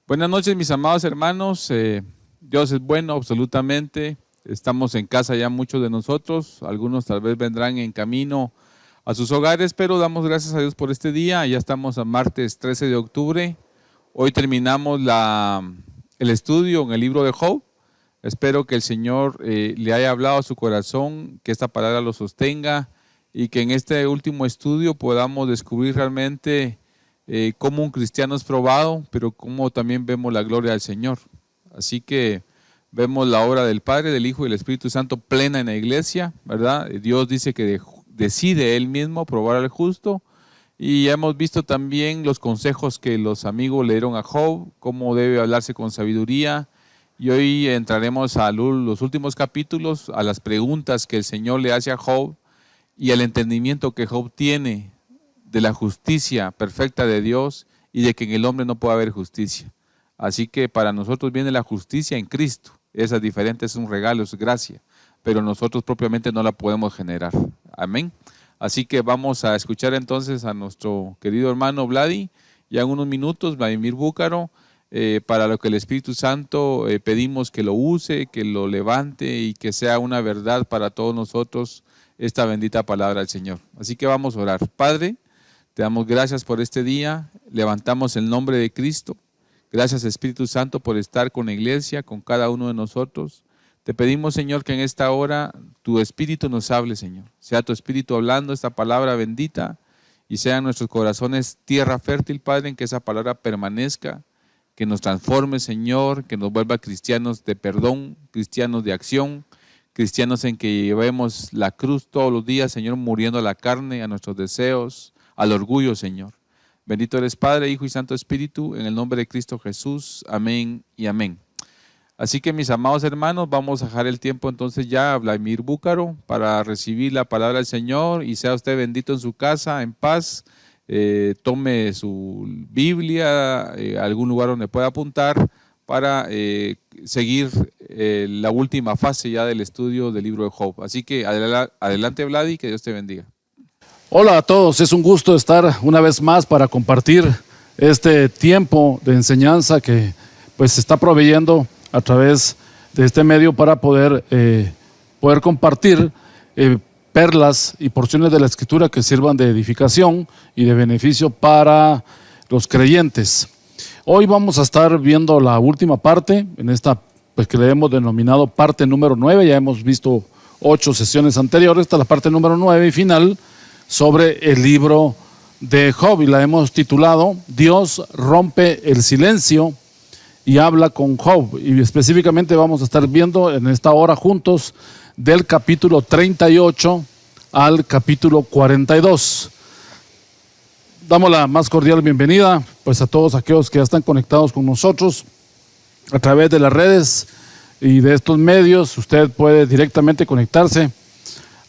Buenas noches, mis amados hermanos. Dios es bueno, absolutamente. Estamos en casa ya muchos de nosotros. Algunos tal vez vendrán en camino a sus hogares, pero damos gracias a Dios por este día. Ya estamos a martes 13 de octubre. Hoy terminamos el estudio en el libro de Job. Espero que el Señor le haya hablado a su corazón, que esta palabra lo sostenga y que en este último estudio podamos descubrir realmente cómo un cristiano es probado, pero cómo también vemos la gloria del Señor. Así que vemos la obra del Padre, del Hijo y del Espíritu Santo plena en la iglesia, ¿verdad? Dios dice que decide Él mismo probar al justo, y ya hemos visto también los consejos que los amigos le dieron a Job, cómo debe hablarse con sabiduría, y hoy entraremos a los últimos capítulos, a las preguntas que el Señor le hace a Job y al entendimiento que Job tiene de la justicia perfecta de Dios y de que en el hombre no puede haber justicia. Así que para nosotros viene la justicia en Cristo. Esa es diferente, es un regalo, es gracia, pero nosotros propiamente no la podemos generar. Amén. Así que vamos a escuchar entonces a nuestro querido hermano Vladi, ya en unos minutos, Vladimir Búcaro, para lo que el Espíritu Santo pedimos que lo use, que lo levante y que sea una verdad para todos nosotros esta bendita palabra del Señor. Así que vamos a orar. Padre, te damos gracias por este día, levantamos el nombre de Cristo. Gracias, Espíritu Santo, por estar con la iglesia, con cada uno de nosotros. Te pedimos, Señor, que en esta hora tu Espíritu nos hable, Señor. Sea tu Espíritu hablando esta palabra bendita y sean nuestros corazones tierra fértil, Padre, en que esa palabra permanezca, que nos transforme, Señor, que nos vuelva cristianos de perdón, cristianos de acción, cristianos en que llevemos la cruz todos los días, Señor, muriendo a la carne, a nuestros deseos, al orgullo, Señor. Bendito eres Padre, Hijo y Santo Espíritu, en el nombre de Cristo Jesús. Amén y amén. Así que, mis amados hermanos, vamos a dejar el tiempo entonces ya a Vladimir Búcaro para recibir la palabra del Señor, y sea usted bendito en su casa, en paz. Tome su Biblia, algún lugar donde pueda apuntar para seguir la última fase ya del estudio del libro de Job. Así que adelante, Vladi, que Dios te bendiga. Hola a todos, es un gusto estar una vez más para compartir este tiempo de enseñanza que pues se está proveyendo a través de este medio para poder compartir perlas y porciones de la Escritura que sirvan de edificación y de beneficio para los creyentes. Hoy vamos a estar viendo la última parte, en esta pues que le hemos denominado parte número 9, ya hemos visto 8 sesiones anteriores, esta es la parte número 9 y final, sobre el libro de Job, y la hemos titulado Dios rompe el silencio y habla con Job, y específicamente vamos a estar viendo en esta hora juntos del capítulo 38 al capítulo 42. Damos la más cordial bienvenida pues a todos aquellos que ya están conectados con nosotros a través de las redes y de estos medios. Usted puede directamente conectarse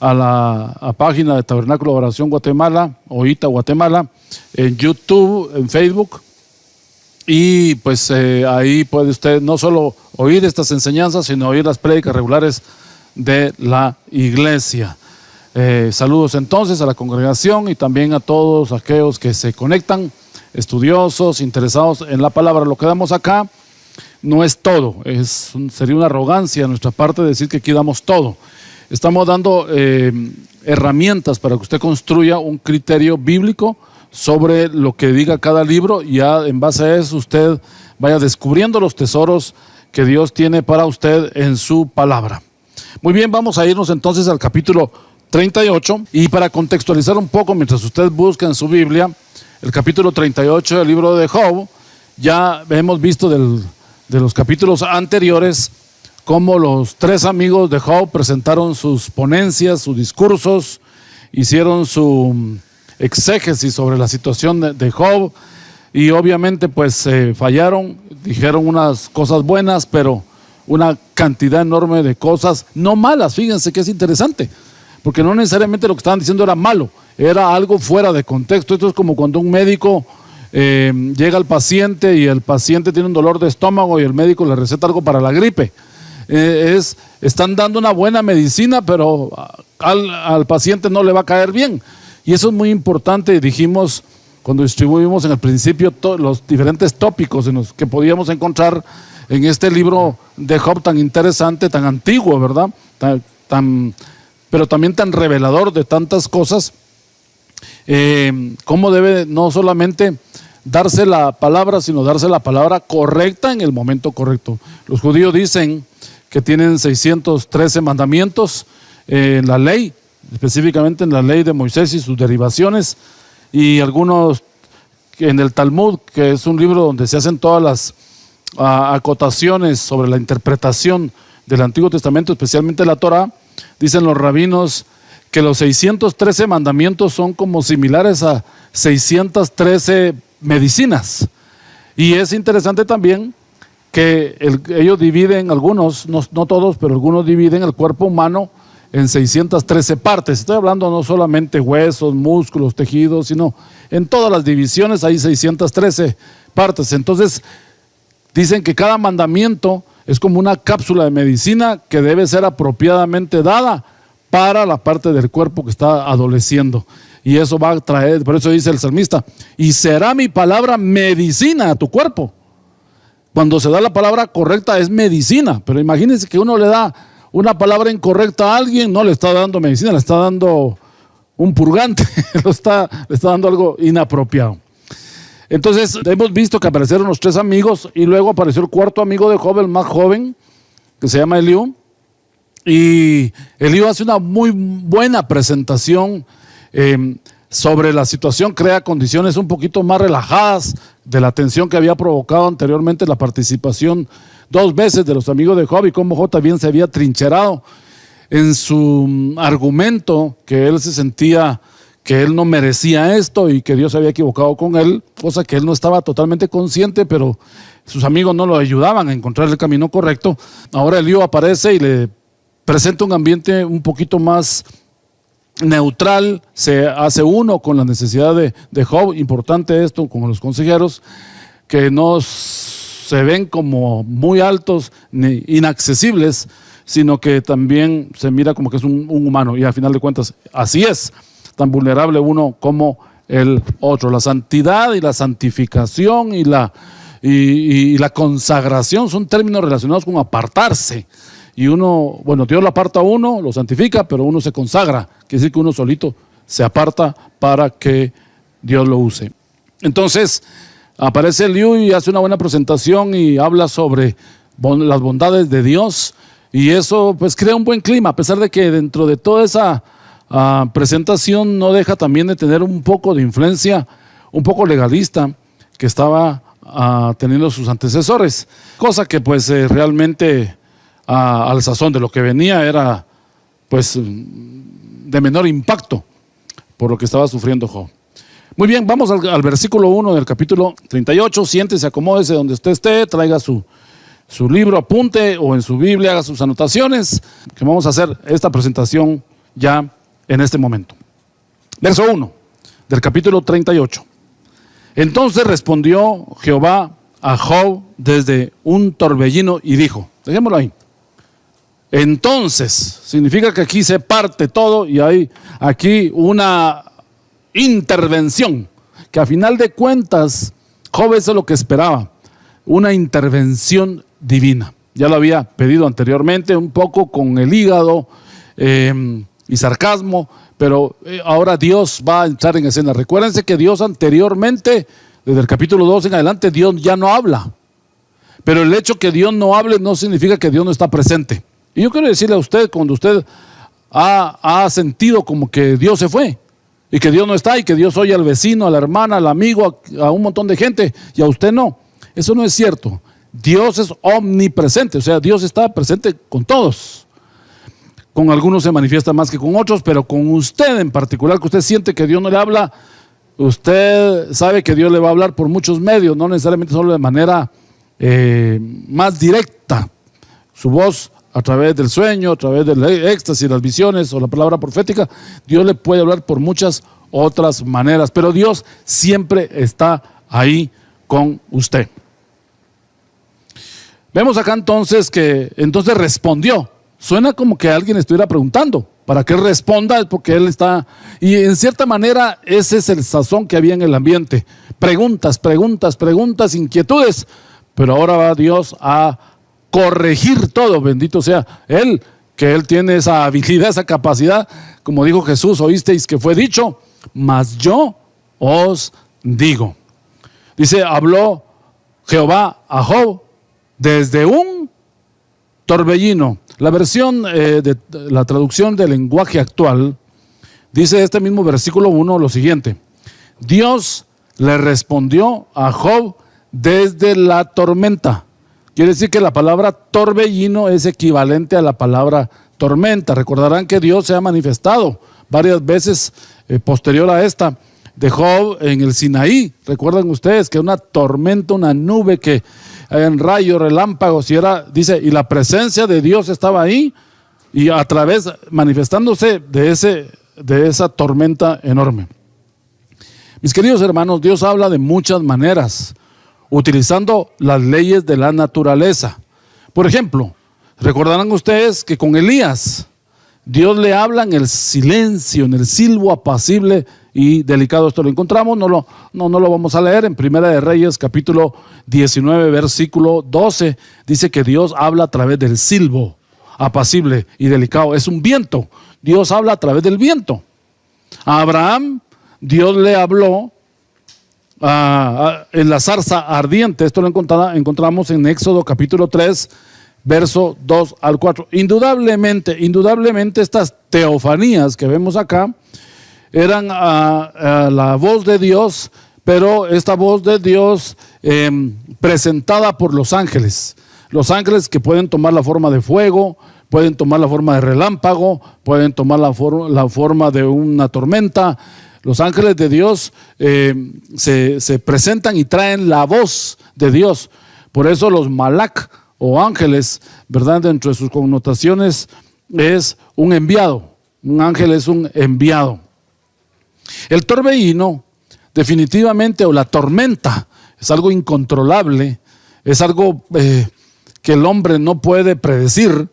a la página de Tabernáculo de Oración Guatemala o ITA Guatemala, en YouTube, en Facebook, y pues ahí puede usted no solo oír estas enseñanzas, sino oír las prédicas regulares de la iglesia. Saludos entonces a la congregación y también a todos aquellos que se conectan, estudiosos, interesados en la palabra. Lo que damos acá no es todo, sería una arrogancia de nuestra parte decir que aquí damos todo. Estamos dando herramientas para que usted construya un criterio bíblico sobre lo que diga cada libro, y ya en base a eso usted vaya descubriendo los tesoros que Dios tiene para usted en su palabra. Muy bien, vamos a irnos entonces al capítulo 38, y para contextualizar un poco mientras usted busca en su Biblia el capítulo 38 del libro de Job, ya hemos visto de los capítulos anteriores cómo los 3 amigos de Job presentaron sus ponencias, sus discursos, hicieron su exégesis sobre la situación de Job, y obviamente pues fallaron, dijeron unas cosas buenas, pero una cantidad enorme de cosas no malas. Fíjense que es interesante, porque no necesariamente lo que estaban diciendo era malo, era algo fuera de contexto. Esto es como cuando un médico llega al paciente y el paciente tiene un dolor de estómago y el médico le receta algo para la gripe. Están dando una buena medicina, pero al paciente no le va a caer bien, y eso es muy importante. Dijimos cuando distribuimos en el principio los diferentes tópicos en los que podíamos encontrar en este libro de Job tan interesante, tan antiguo, ¿verdad? Pero también tan revelador de tantas cosas. Cómo debe no solamente darse la palabra, sino darse la palabra correcta en el momento correcto. Los judíos dicen que tienen 613 mandamientos en la ley, específicamente en la ley de Moisés y sus derivaciones, y algunos en el Talmud, que es un libro donde se hacen todas las acotaciones sobre la interpretación del Antiguo Testamento, especialmente la Torá. Dicen los rabinos que los 613 mandamientos son como similares a 613 medicinas. Y es interesante también que ellos dividen, algunos, no todos, pero algunos dividen el cuerpo humano en 613 partes. Estoy hablando no solamente huesos, músculos, tejidos, sino en todas las divisiones hay 613 partes. Entonces dicen que cada mandamiento es como una cápsula de medicina que debe ser apropiadamente dada para la parte del cuerpo que está adoleciendo. Y eso va a traer, por eso dice el salmista, y será mi palabra medicina a tu cuerpo. Cuando se da la palabra correcta es medicina, pero imagínense que uno le da una palabra incorrecta a alguien, no le está dando medicina, le está dando un purgante, le está dando algo inapropiado. Entonces hemos visto que aparecieron los 3 amigos y luego apareció el cuarto amigo de Job, el más joven, que se llama Eliú. Y Eliú hace una muy buena presentación sobre la situación, crea condiciones un poquito más relajadas de la tensión que había provocado anteriormente la participación 2 veces de los amigos de Job, y cómo Job también se había trincherado en su argumento, que él se sentía que él no merecía esto y que Dios se había equivocado con él, cosa que él no estaba totalmente consciente, pero sus amigos no lo ayudaban a encontrar el camino correcto. Ahora Eliú aparece y le presenta un ambiente un poquito más neutral, se hace uno con la necesidad de Job. Importante esto, como los consejeros, que no se ven como muy altos ni inaccesibles, sino que también se mira como que es un humano, y al final de cuentas así es, tan vulnerable uno como el otro. La santidad y la santificación y la consagración son términos relacionados con apartarse. Y uno, bueno, Dios lo aparta a uno, lo santifica, pero uno se consagra. Quiere decir que uno solito se aparta para que Dios lo use. Entonces, aparece Eliú y hace una buena presentación y habla sobre las bondades de Dios. Y eso pues crea un buen clima, a pesar de que dentro de toda esa presentación no deja también de tener un poco de influencia, un poco legalista, que estaba teniendo sus antecesores. Cosa que pues realmente al sazón de lo que venía era pues de menor impacto por lo que estaba sufriendo Job. Muy bien, vamos al versículo 1 del capítulo 38. Siéntese, acomódese donde usted esté, traiga su libro, apunte, o en su Biblia haga sus anotaciones, que vamos a hacer esta presentación ya en este momento. Verso 1 del capítulo 38. Entonces respondió Jehová a Job desde un torbellino y dijo, dejémoslo ahí. Entonces, significa que aquí se parte todo y hay aquí una intervención, que a final de cuentas, Job eso es lo que esperaba, una intervención divina. Ya lo había pedido anteriormente, un poco con el hígado y sarcasmo, pero ahora Dios va a entrar en escena. Recuérdense que Dios anteriormente, desde el capítulo 2 en adelante, Dios ya no habla. Pero el hecho que Dios no hable no significa que Dios no está presente. Y yo quiero decirle a usted, cuando usted ha sentido como que Dios se fue y que Dios no está y que Dios oye al vecino, a la hermana, al amigo, a un montón de gente y a usted no, eso no es cierto. Dios es omnipresente, o sea, Dios está presente con todos. Con algunos se manifiesta más que con otros, pero con usted en particular, que usted siente que Dios no le habla, usted sabe que Dios le va a hablar por muchos medios, no necesariamente solo de manera más directa. Su voz a través del sueño, a través del éxtasis, las visiones o la palabra profética, Dios le puede hablar por muchas otras maneras, pero Dios siempre está ahí con usted. Vemos acá entonces que entonces respondió. Suena como que alguien estuviera preguntando, para que él responda, porque él está, y en cierta manera ese es el sazón que había en el ambiente. Preguntas, inquietudes, pero ahora va Dios a corregir todo, bendito sea Él, que Él tiene esa habilidad, esa capacidad, como dijo Jesús, oísteis que fue dicho, mas yo os digo. Dice, habló Jehová a Job desde un torbellino. La versión de la traducción del lenguaje actual dice este mismo versículo 1 lo siguiente: Dios le respondió a Job desde la tormenta. Quiere decir que la palabra torbellino es equivalente a la palabra tormenta. Recordarán que Dios se ha manifestado varias veces posterior a esta de Job en el Sinaí. Recuerdan ustedes que una tormenta, una nube que en rayos, relámpagos, y la presencia de Dios estaba ahí, y a través, manifestándose de esa tormenta enorme. Mis queridos hermanos, Dios habla de muchas maneras, utilizando las leyes de la naturaleza. Por ejemplo, recordarán ustedes que con Elías, Dios le habla en el silencio, en el silbo apacible y delicado. Esto lo encontramos, no lo vamos a leer, en Primera de Reyes, capítulo 19, versículo 12, dice que Dios habla a través del silbo apacible y delicado. Es un viento, Dios habla a través del viento. A Abraham, Dios le habló en la zarza ardiente. Esto lo encontramos en Éxodo capítulo 3, verso 2 al 4. Indudablemente estas teofanías que vemos acá eran la voz de Dios, pero esta voz de Dios presentada por los ángeles que pueden tomar la forma de fuego, pueden tomar la forma de relámpago, pueden tomar la forma de una tormenta. Los ángeles de Dios se presentan y traen la voz de Dios. Por eso los malak o ángeles, ¿verdad?, dentro de sus connotaciones es un enviado. Un ángel es un enviado. El torbellino, definitivamente, o la tormenta, es algo incontrolable, es algo que el hombre no puede predecir.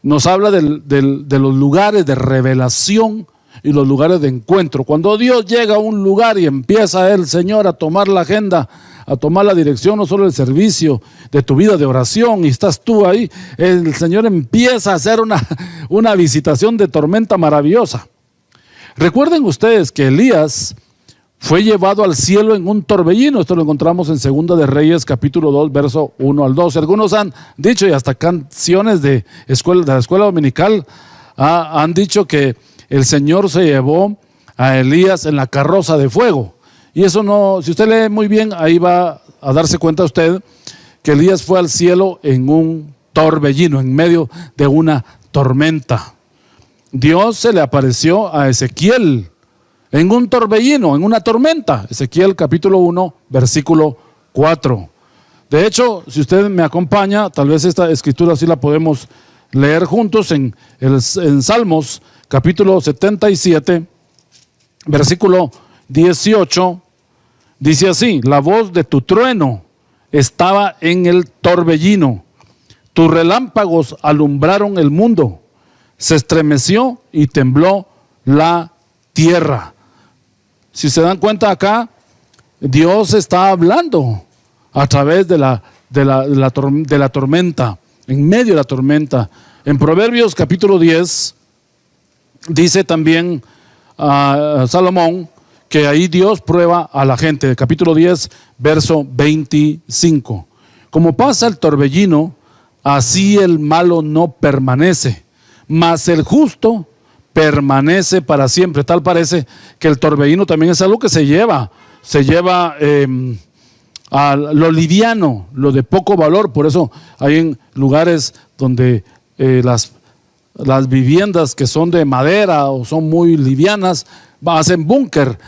Nos habla de los lugares de revelación y los lugares de encuentro. Cuando Dios llega a un lugar y empieza el Señor a tomar la agenda, a tomar la dirección, no solo el servicio de tu vida de oración, y estás tú ahí, el Señor empieza a hacer una visitación de tormenta maravillosa. Recuerden ustedes que Elías fue llevado al cielo en un torbellino. Esto lo encontramos en Segunda de Reyes, capítulo 2, verso 1 al 12. Algunos han dicho, y hasta canciones de la escuela dominical han dicho que el Señor se llevó a Elías en la carroza de fuego. Y eso no, si usted lee muy bien, ahí va a darse cuenta usted que Elías fue al cielo en un torbellino, en medio de una tormenta. Dios se le apareció a Ezequiel en un torbellino, en una tormenta. Ezequiel capítulo 1, versículo 4. De hecho, si usted me acompaña, tal vez esta escritura sí la podemos leer juntos en Salmos capítulo 77, versículo 18. Dice así: la voz de tu trueno estaba en el torbellino, tus relámpagos alumbraron el mundo, se estremeció y tembló la tierra. Si se dan cuenta acá, Dios está hablando a través de la tormenta, en medio de la tormenta. En Proverbios capítulo 10 dice también Salomón que ahí Dios prueba a la gente. Capítulo 10, verso 25. Como pasa el torbellino, así el malo no permanece, mas el justo permanece para siempre. Tal parece que el torbellino también es algo que se lleva a lo liviano, lo de poco valor. Por eso hay en lugares donde las viviendas que son de madera o son muy livianas, hacen búnker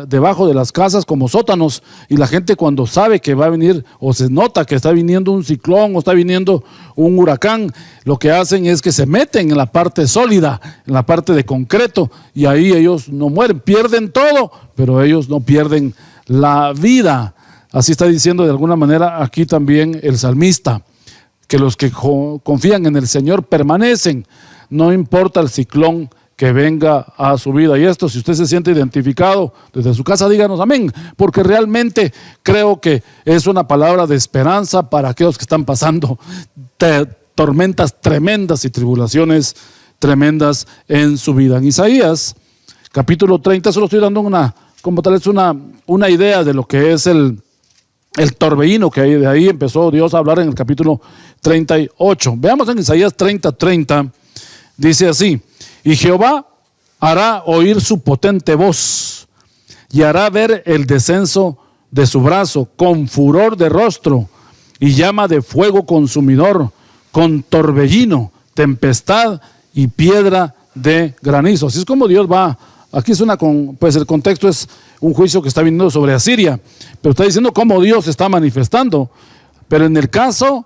debajo de las casas como sótanos, y la gente cuando sabe que va a venir o se nota que está viniendo un ciclón o está viniendo un huracán, lo que hacen es que se meten en la parte sólida, en la parte de concreto, y ahí ellos no mueren, pierden todo, pero ellos no pierden la vida. Así está diciendo de alguna manera aquí también el salmista, que los que confían en el Señor permanecen, no importa el ciclón que venga a su vida. Y esto, si usted se siente identificado desde su casa, díganos amén, porque realmente creo que es una palabra de esperanza para aquellos que están pasando tormentas tremendas y tribulaciones tremendas en su vida. En Isaías capítulo 30, solo estoy dando como tal vez una idea de lo que es el torbellino, que de ahí empezó Dios a hablar en el capítulo 38. Veamos en Isaías 30:30, dice así: y Jehová hará oír su potente voz, y hará ver el descenso de su brazo, con furor de rostro, y llama de fuego consumidor, con torbellino, tempestad y piedra de granizo. Así es como Dios va. Aquí pues el contexto es un juicio que está viniendo sobre Asiria, pero está diciendo cómo Dios está manifestando. Pero en el caso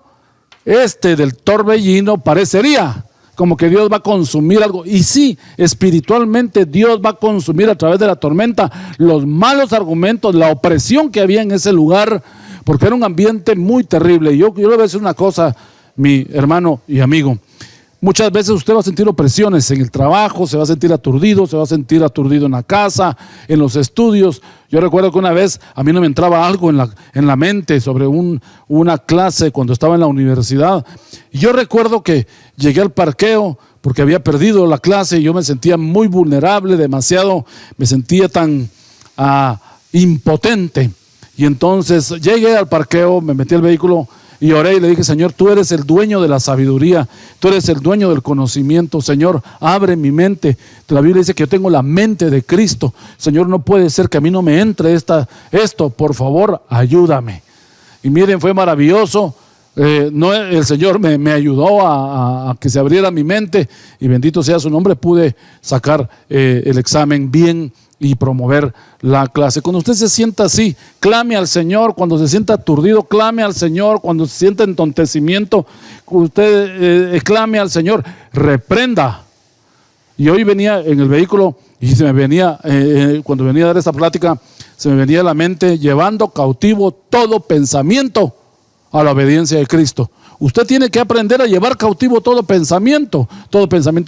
del torbellino parecería como que Dios va a consumir algo. Y sí, espiritualmente Dios va a consumir a través de la tormenta los malos argumentos, la opresión que había en ese lugar, porque era un ambiente muy terrible. Yo le voy a decir una cosa, mi hermano y amigo. Muchas veces usted va a sentir opresiones en el trabajo, se va a sentir aturdido en la casa, en los estudios. Yo recuerdo que una vez a mí no me entraba algo en la mente sobre una clase cuando estaba en la universidad. Y yo recuerdo que llegué al parqueo porque había perdido la clase y yo me sentía muy vulnerable, me sentía tan impotente. Y entonces llegué al parqueo, me metí al vehículo y oré y le dije: Señor, tú eres el dueño de la sabiduría, tú eres el dueño del conocimiento. Señor, abre mi mente. La Biblia dice que yo tengo la mente de Cristo. Señor, no puede ser que a mí no me entre esto. Por favor, ayúdame. Y miren, fue maravilloso. El Señor me ayudó a que se abriera mi mente, y bendito sea su nombre, pude sacar el examen bien y promover la clase. Cuando usted se sienta así, clame al Señor. Cuando se sienta aturdido, clame al Señor. Cuando se sienta entontecimiento, usted clame al Señor, reprenda. Y hoy venía en el vehículo y cuando venía a dar esta plática, se me venía a la mente: llevando cautivo todo pensamiento a la obediencia de Cristo. Usted tiene que aprender a llevar cautivo todo pensamiento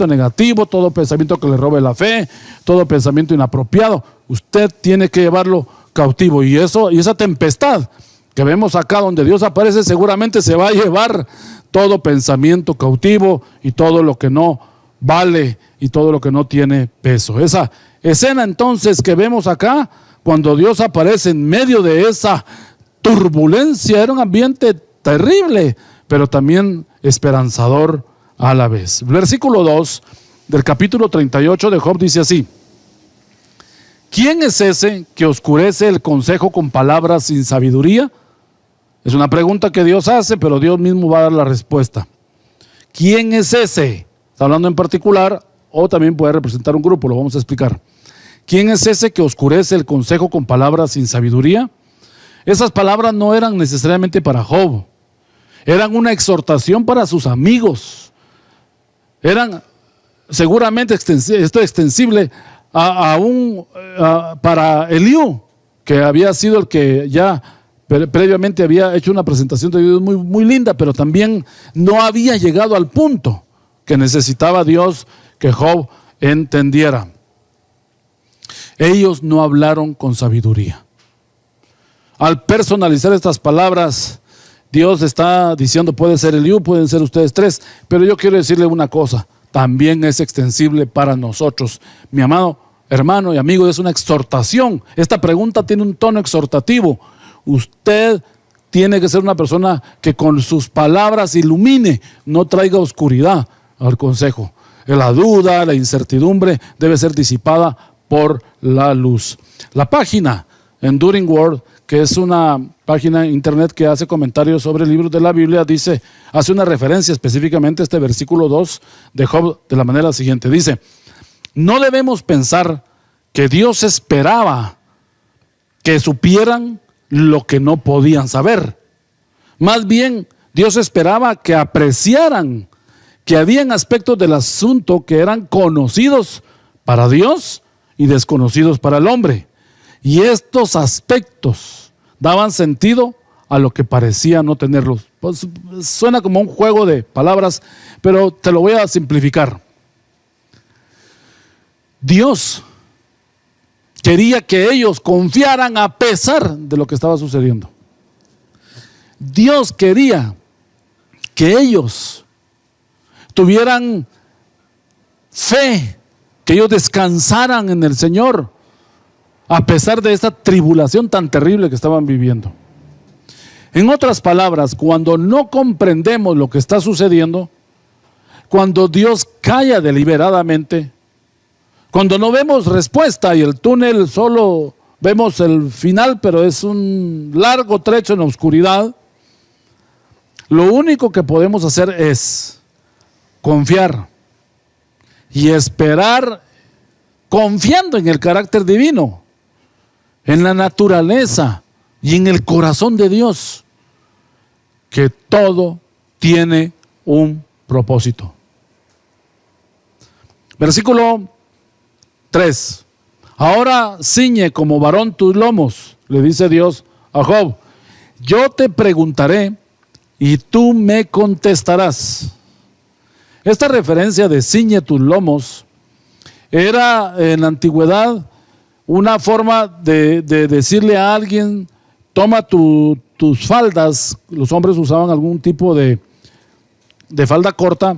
negativo, todo pensamiento que le robe la fe, todo pensamiento inapropiado. Usted tiene que llevarlo cautivo, y esa tempestad que vemos acá donde Dios aparece seguramente se va a llevar todo pensamiento cautivo y todo lo que no vale y todo lo que no tiene peso. Esa escena entonces que vemos acá, cuando Dios aparece en medio de esa turbulencia, era un ambiente terrible, pero también esperanzador a la vez. Versículo 2 del capítulo 38 de Job dice así: ¿quién es ese que oscurece el consejo con palabras sin sabiduría? Es una pregunta que Dios hace, pero Dios mismo va a dar la respuesta. ¿Quién es ese? Está hablando en particular, o también puede representar un grupo, lo vamos a explicar. ¿Quién es ese que oscurece el consejo con palabras sin sabiduría? Esas palabras no eran necesariamente para Job. Eran una exhortación para sus amigos. Eran seguramente extensible para Eliú, que había sido el que ya previamente había hecho una presentación de Dios muy, muy linda, pero también no había llegado al punto que necesitaba Dios que Job entendiera. Ellos no hablaron con sabiduría. Al personalizar estas palabras, Dios está diciendo: puede ser Eliú, pueden ser ustedes tres, pero yo quiero decirle una cosa, también es extensible para nosotros. Mi amado hermano y amigo, es una exhortación. Esta pregunta tiene un tono exhortativo. Usted tiene que ser una persona que con sus palabras ilumine, no traiga oscuridad al consejo. La duda, la incertidumbre debe ser disipada por la luz. La página Enduring Word, que es una página en internet que hace comentarios sobre libros de la Biblia, hace una referencia específicamente a este versículo 2 de Job de la manera siguiente. Dice: no debemos pensar que Dios esperaba que supieran lo que no podían saber. Más bien, Dios esperaba que apreciaran que habían aspectos del asunto que eran conocidos para Dios y desconocidos para el hombre. Y estos aspectos daban sentido a lo que parecía no tenerlos. Pues, suena como un juego de palabras, pero te lo voy a simplificar. Dios quería que ellos confiaran a pesar de lo que estaba sucediendo. Dios quería que ellos tuvieran fe, que ellos descansaran en el Señor, a pesar de esta tribulación tan terrible que estaban viviendo. En otras palabras, cuando no comprendemos lo que está sucediendo, cuando Dios calla deliberadamente, cuando no vemos respuesta y el túnel solo vemos el final, pero es un largo trecho en la oscuridad, lo único que podemos hacer es confiar y esperar, confiando en el carácter divino, en la naturaleza y en el corazón de Dios, que todo tiene un propósito. Versículo 3. Ahora ciñe como varón tus lomos, le dice Dios a Job. Yo te preguntaré y tú me contestarás. Esta referencia de ciñe tus lomos era en la antigüedad una forma de decirle a alguien: toma tus faldas. Los hombres usaban algún tipo de falda corta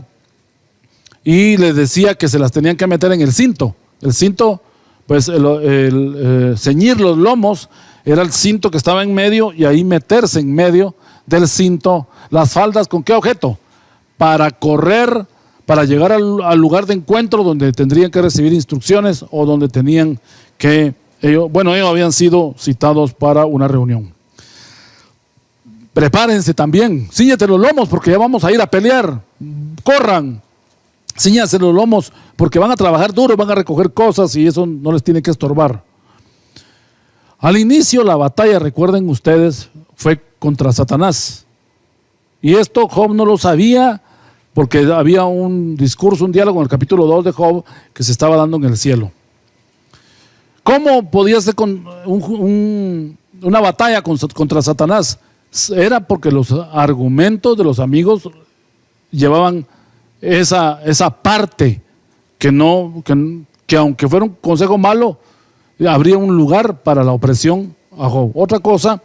y les decía que se las tenían que meter en el cinto. El cinto, pues ceñir los lomos era el cinto que estaba en medio, y ahí meterse en medio del cinto las faldas. ¿Con qué objeto? Para correr, para llegar al lugar de encuentro donde tendrían que recibir instrucciones o donde tenían que, ellos habían sido citados para una reunión. Prepárense también, cíñete los lomos porque ya vamos a ir a pelear, corran, cíñanse los lomos porque van a trabajar duro, van a recoger cosas y eso no les tiene que estorbar. Al inicio la batalla, recuerden ustedes, fue contra Satanás, y esto Job no lo sabía porque había un discurso, un diálogo en el capítulo 2 de Job que se estaba dando en el cielo. ¿Cómo podía ser una batalla contra Satanás? Era porque los argumentos de los amigos llevaban esa parte que aunque fuera un consejo malo, habría un lugar para la opresión a Job. Otra cosa,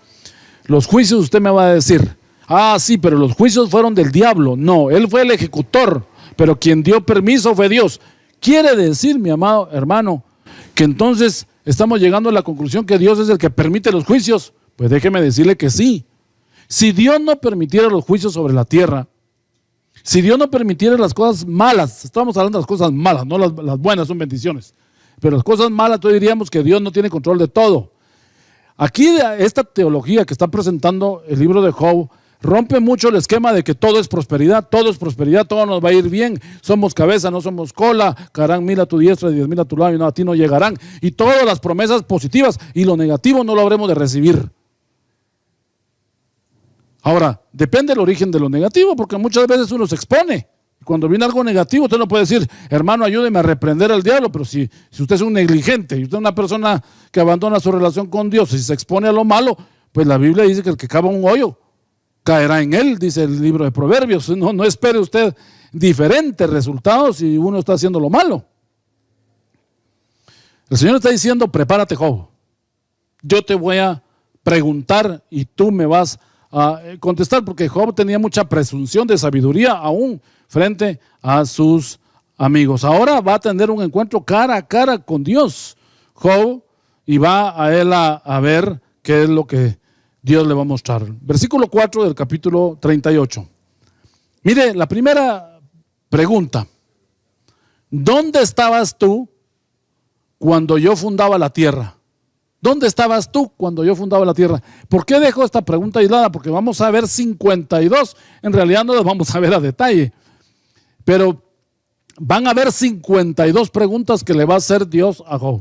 los juicios, usted me va a decir: sí, pero los juicios fueron del diablo. No, él fue el ejecutor, pero quien dio permiso fue Dios. Quiere decir, mi amado hermano, que entonces estamos llegando a la conclusión que Dios es el que permite los juicios. Pues déjeme decirle que sí. Si Dios no permitiera los juicios sobre la tierra, si Dios no permitiera las cosas malas, estamos hablando de las cosas malas, no las buenas son bendiciones, pero las cosas malas, entonces diríamos que Dios no tiene control de todo. Aquí esta teología que está presentando el libro de Job rompe mucho el esquema de que todo es prosperidad, todo nos va a ir bien, somos cabeza, no somos cola, caerán 1000 a tu diestra y 10,000 a tu lado y a ti no llegarán, y todas las promesas positivas, y lo negativo no lo habremos de recibir. Ahora, depende del origen de lo negativo, porque muchas veces uno se expone. Cuando viene algo negativo, usted no puede decir: hermano, ayúdeme a reprender al diablo. Pero si usted es un negligente y usted es una persona que abandona su relación con Dios y se expone a lo malo, pues la Biblia dice que el que cava un hoyo caerá en él, dice el libro de Proverbios. No espere usted diferentes resultados si uno está haciendo lo malo. El Señor está diciendo: prepárate, Job. Yo te voy a preguntar y tú me vas a contestar, porque Job tenía mucha presunción de sabiduría aún frente a sus amigos. Ahora va a tener un encuentro cara a cara con Dios, Job, y va a él a ver qué es lo que Dios le va a mostrar. Versículo 4 del capítulo 38. Mire, la primera pregunta: ¿dónde estabas tú cuando yo fundaba la tierra? ¿Dónde estabas tú cuando yo fundaba la tierra? ¿Por qué dejo esta pregunta aislada? Porque vamos a ver 52, en realidad no las vamos a ver a detalle, pero van a haber 52 preguntas que le va a hacer Dios a Job.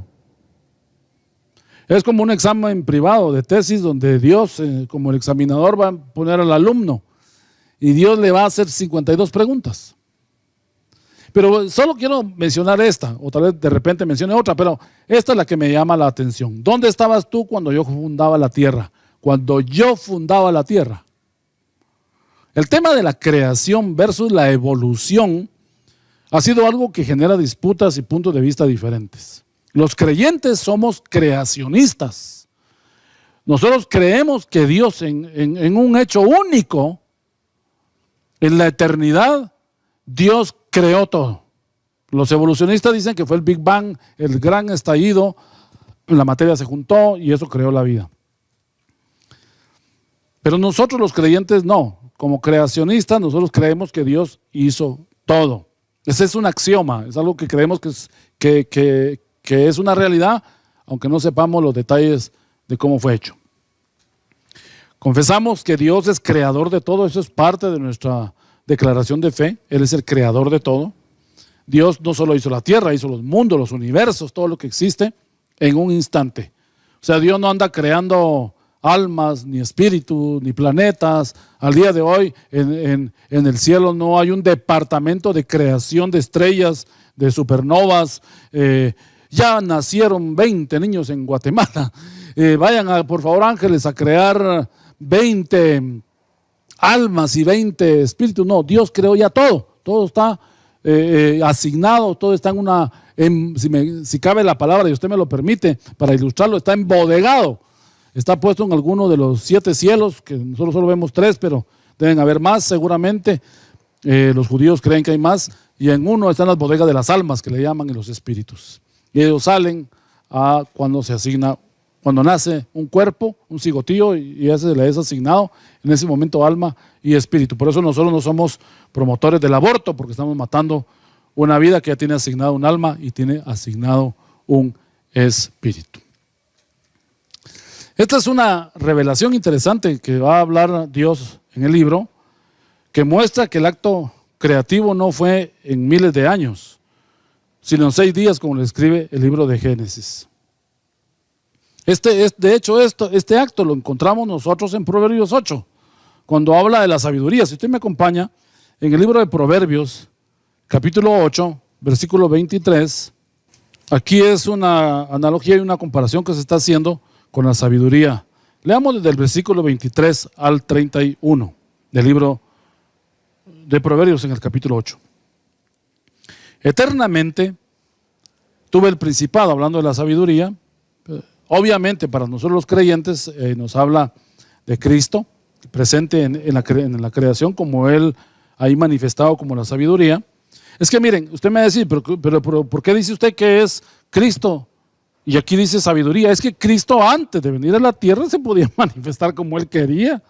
Es como un examen privado de tesis donde Dios, como el examinador, va a poner al alumno y Dios le va a hacer 52 preguntas. Pero solo quiero mencionar esta, o tal vez de repente mencione otra, pero esta es la que me llama la atención. ¿Dónde estabas tú cuando yo fundaba la tierra? Cuando yo fundaba la tierra. El tema de la creación versus la evolución ha sido algo que genera disputas y puntos de vista diferentes. Los creyentes somos creacionistas. Nosotros creemos que Dios en un hecho único, en la eternidad, Dios creó todo. Los evolucionistas dicen que fue el Big Bang, el gran estallido, la materia se juntó y eso creó la vida. Pero nosotros los creyentes no. Como creacionistas nosotros creemos que Dios hizo todo. Ese es un axioma, es algo que creemos que es una realidad, aunque no sepamos los detalles de cómo fue hecho. Confesamos que Dios es creador de todo, eso es parte de nuestra declaración de fe. Él es el creador de todo. Dios no solo hizo la tierra, hizo los mundos, los universos, todo lo que existe en un instante. O sea, Dios no anda creando almas, ni espíritus, ni planetas. Al día de hoy en el cielo no hay un departamento de creación de estrellas, de supernovas. Ya nacieron 20 niños en Guatemala. Vayan, por favor, ángeles, a crear 20 almas y 20 espíritus. No, Dios creó ya todo. Todo está asignado, todo está si cabe la palabra y usted me lo permite, para ilustrarlo, está embodegado. Está puesto en alguno de los 7 cielos, que nosotros solo vemos 3, pero deben haber más seguramente. Los judíos creen que hay más, y en uno están las bodegas de las almas, que le llaman, y los espíritus. Y ellos salen cuando nace un cuerpo, un cigotillo, y ese le es asignado en ese momento alma y espíritu. Por eso nosotros no somos promotores del aborto, porque estamos matando una vida que ya tiene asignado un alma y tiene asignado un espíritu. Esta es una revelación interesante que va a hablar Dios en el libro, que muestra que el acto creativo no fue en miles de años, sino en 6 días, como le escribe el libro de Génesis. De hecho, este acto lo encontramos nosotros en Proverbios 8, cuando habla de la sabiduría. Si usted me acompaña, en el libro de Proverbios, capítulo 8, versículo 23, aquí es una analogía y una comparación que se está haciendo con la sabiduría. Leamos desde el versículo 23 al 31 del libro de Proverbios en el capítulo 8. Eternamente tuve el principado, hablando de la sabiduría. Obviamente para nosotros los creyentes nos habla de Cristo, presente en la creación, como Él ahí manifestado como la sabiduría. Es que miren, usted me va a decir, pero ¿por qué dice usted que es Cristo? Y aquí dice sabiduría. Es que Cristo, antes de venir a la tierra, se podía manifestar como Él quería.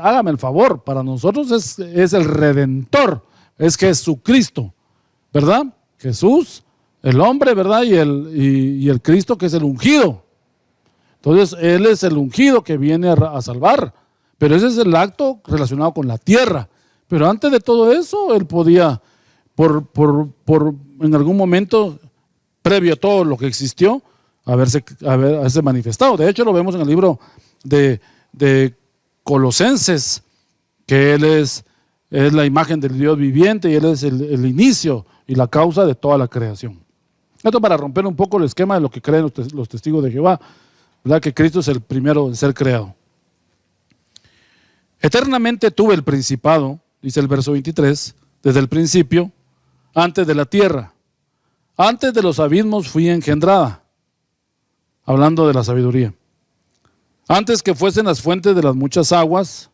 Hágame el favor, para nosotros es el Redentor, es Jesucristo, ¿verdad? Jesús, el hombre, ¿verdad? Y el Cristo, que es el ungido. Entonces, Él es el ungido que viene a salvar. Pero ese es el acto relacionado con la tierra. Pero antes de todo eso, Él podía, en algún momento, previo a todo lo que existió, haberse manifestado. De hecho, lo vemos en el libro de Colosenses, que Él es la imagen del Dios viviente y Él es el inicio y la causa de toda la creación. Esto para romper un poco el esquema de lo que creen los testigos de Jehová, ¿verdad? Que Cristo es el primero en ser creado. Eternamente tuve el principado, dice el verso 23, desde el principio, antes de la tierra. Antes de los abismos fui engendrada, hablando de la sabiduría. Antes que fuesen las fuentes de las muchas aguas,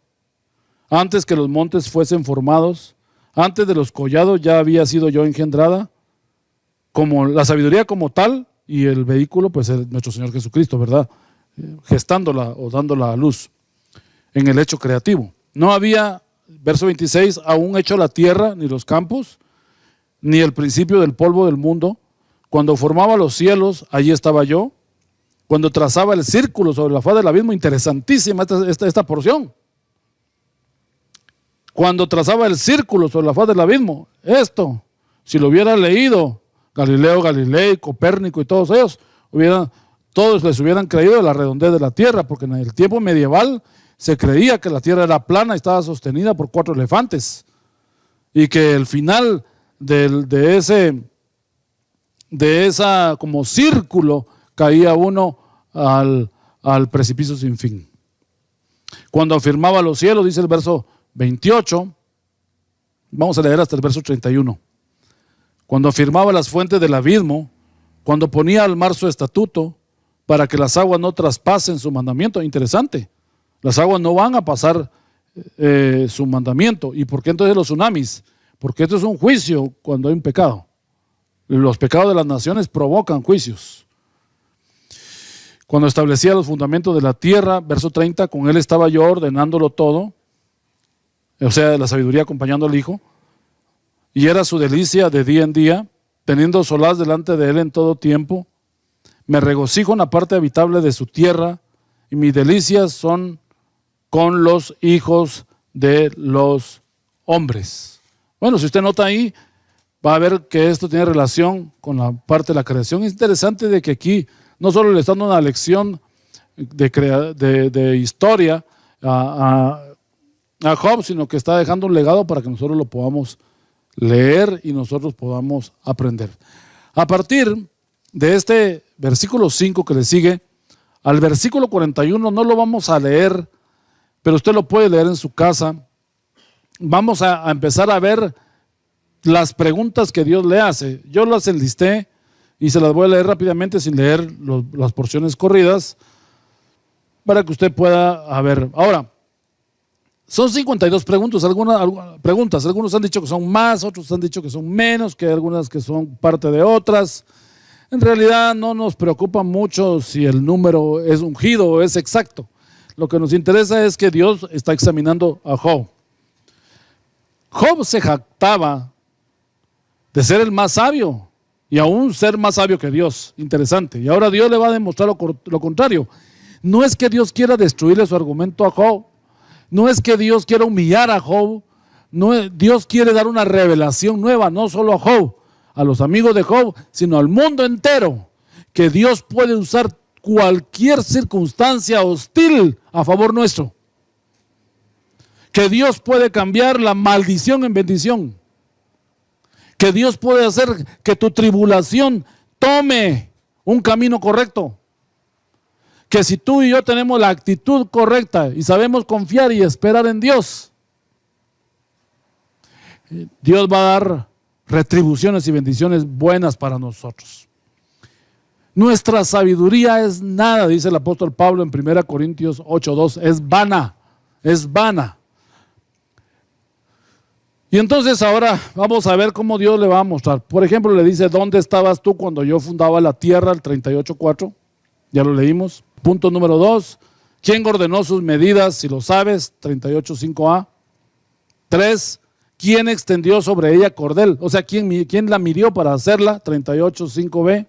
antes que los montes fuesen formados, antes de los collados ya había sido yo engendrada, como la sabiduría como tal, y el vehículo, pues es nuestro Señor Jesucristo, ¿verdad? Gestándola o dándola a luz en el hecho creativo. No había, verso 26, aún hecho la tierra ni los campos, ni el principio del polvo del mundo. Cuando formaba los cielos, allí estaba yo. Cuando trazaba el círculo sobre la faz del abismo, interesantísima esta porción. Cuando trazaba el círculo sobre la faz del abismo, esto, si lo hubiera leído Galileo Galilei, Copérnico y todos ellos, todos les hubieran creído de la redondez de la tierra, porque en el tiempo medieval se creía que la tierra era plana y estaba sostenida por 4 elefantes, y que el final de esa como círculo caía uno al precipicio sin fin. Cuando afirmaba los cielos, dice el verso 28, vamos a leer hasta el verso 31. cuando afirmaba las fuentes del abismo, cuando ponía al mar su estatuto, para que las aguas no traspasen su mandamiento. Interesante, las aguas no van a pasar su mandamiento. ¿Y por qué entonces los tsunamis? Porque esto es un juicio cuando hay un pecado. Los pecados de las naciones provocan juicios. Cuando establecía los fundamentos de la tierra, verso 30, con él estaba yo ordenándolo todo, o sea, la sabiduría acompañando al Hijo, y era su delicia de día en día, teniendo solaz delante de él en todo tiempo. Me regocijo en la parte habitable de su tierra, y mis delicias son con los hijos de los hombres. Bueno, si usted nota ahí, va a ver que esto tiene relación con la parte de la creación. Es interesante de que aquí no solo le están dando una lección de historia a Job, sino que está dejando un legado para que nosotros lo podamos leer y nosotros podamos aprender. A partir de este versículo 5 que le sigue, al versículo 41 no lo vamos a leer, pero usted lo puede leer en su casa. Vamos a empezar a ver las preguntas que Dios le hace. Yo las enlisté y se las voy a leer rápidamente sin leer las porciones corridas para que usted pueda ver. Ahora, son 52 preguntas. Algunos han dicho que son más, otros han dicho que son menos, que hay algunas que son parte de otras. En realidad no nos preocupa mucho si el número es ungido o es exacto. Lo que nos interesa es que Dios está examinando a Job. Job se jactaba de ser el más sabio y aún ser más sabio que Dios. Interesante. Y ahora Dios le va a demostrar lo contrario. No es que Dios quiera destruirle su argumento a Job. No es que Dios quiera humillar a Job. Dios quiere dar una revelación nueva, no solo a Job, a los amigos de Job, sino al mundo entero. Que Dios puede usar cualquier circunstancia hostil a favor nuestro. Que Dios puede cambiar la maldición en bendición. Que Dios puede hacer que tu tribulación tome un camino correcto. Que si tú y yo tenemos la actitud correcta y sabemos confiar y esperar en Dios, Dios va a dar retribuciones y bendiciones buenas para nosotros. Nuestra sabiduría es nada, dice el apóstol Pablo en 1 Corintios 8:2, es vana, es vana. Y entonces ahora vamos a ver cómo Dios le va a mostrar. Por ejemplo, le dice, ¿dónde estabas tú cuando yo fundaba la tierra? El 38:4, ya lo leímos. Punto número 2, ¿quién ordenó sus medidas? Si lo sabes, 38:5a. 3, ¿quién extendió sobre ella cordel? O sea, ¿quién la midió para hacerla? 38:5b.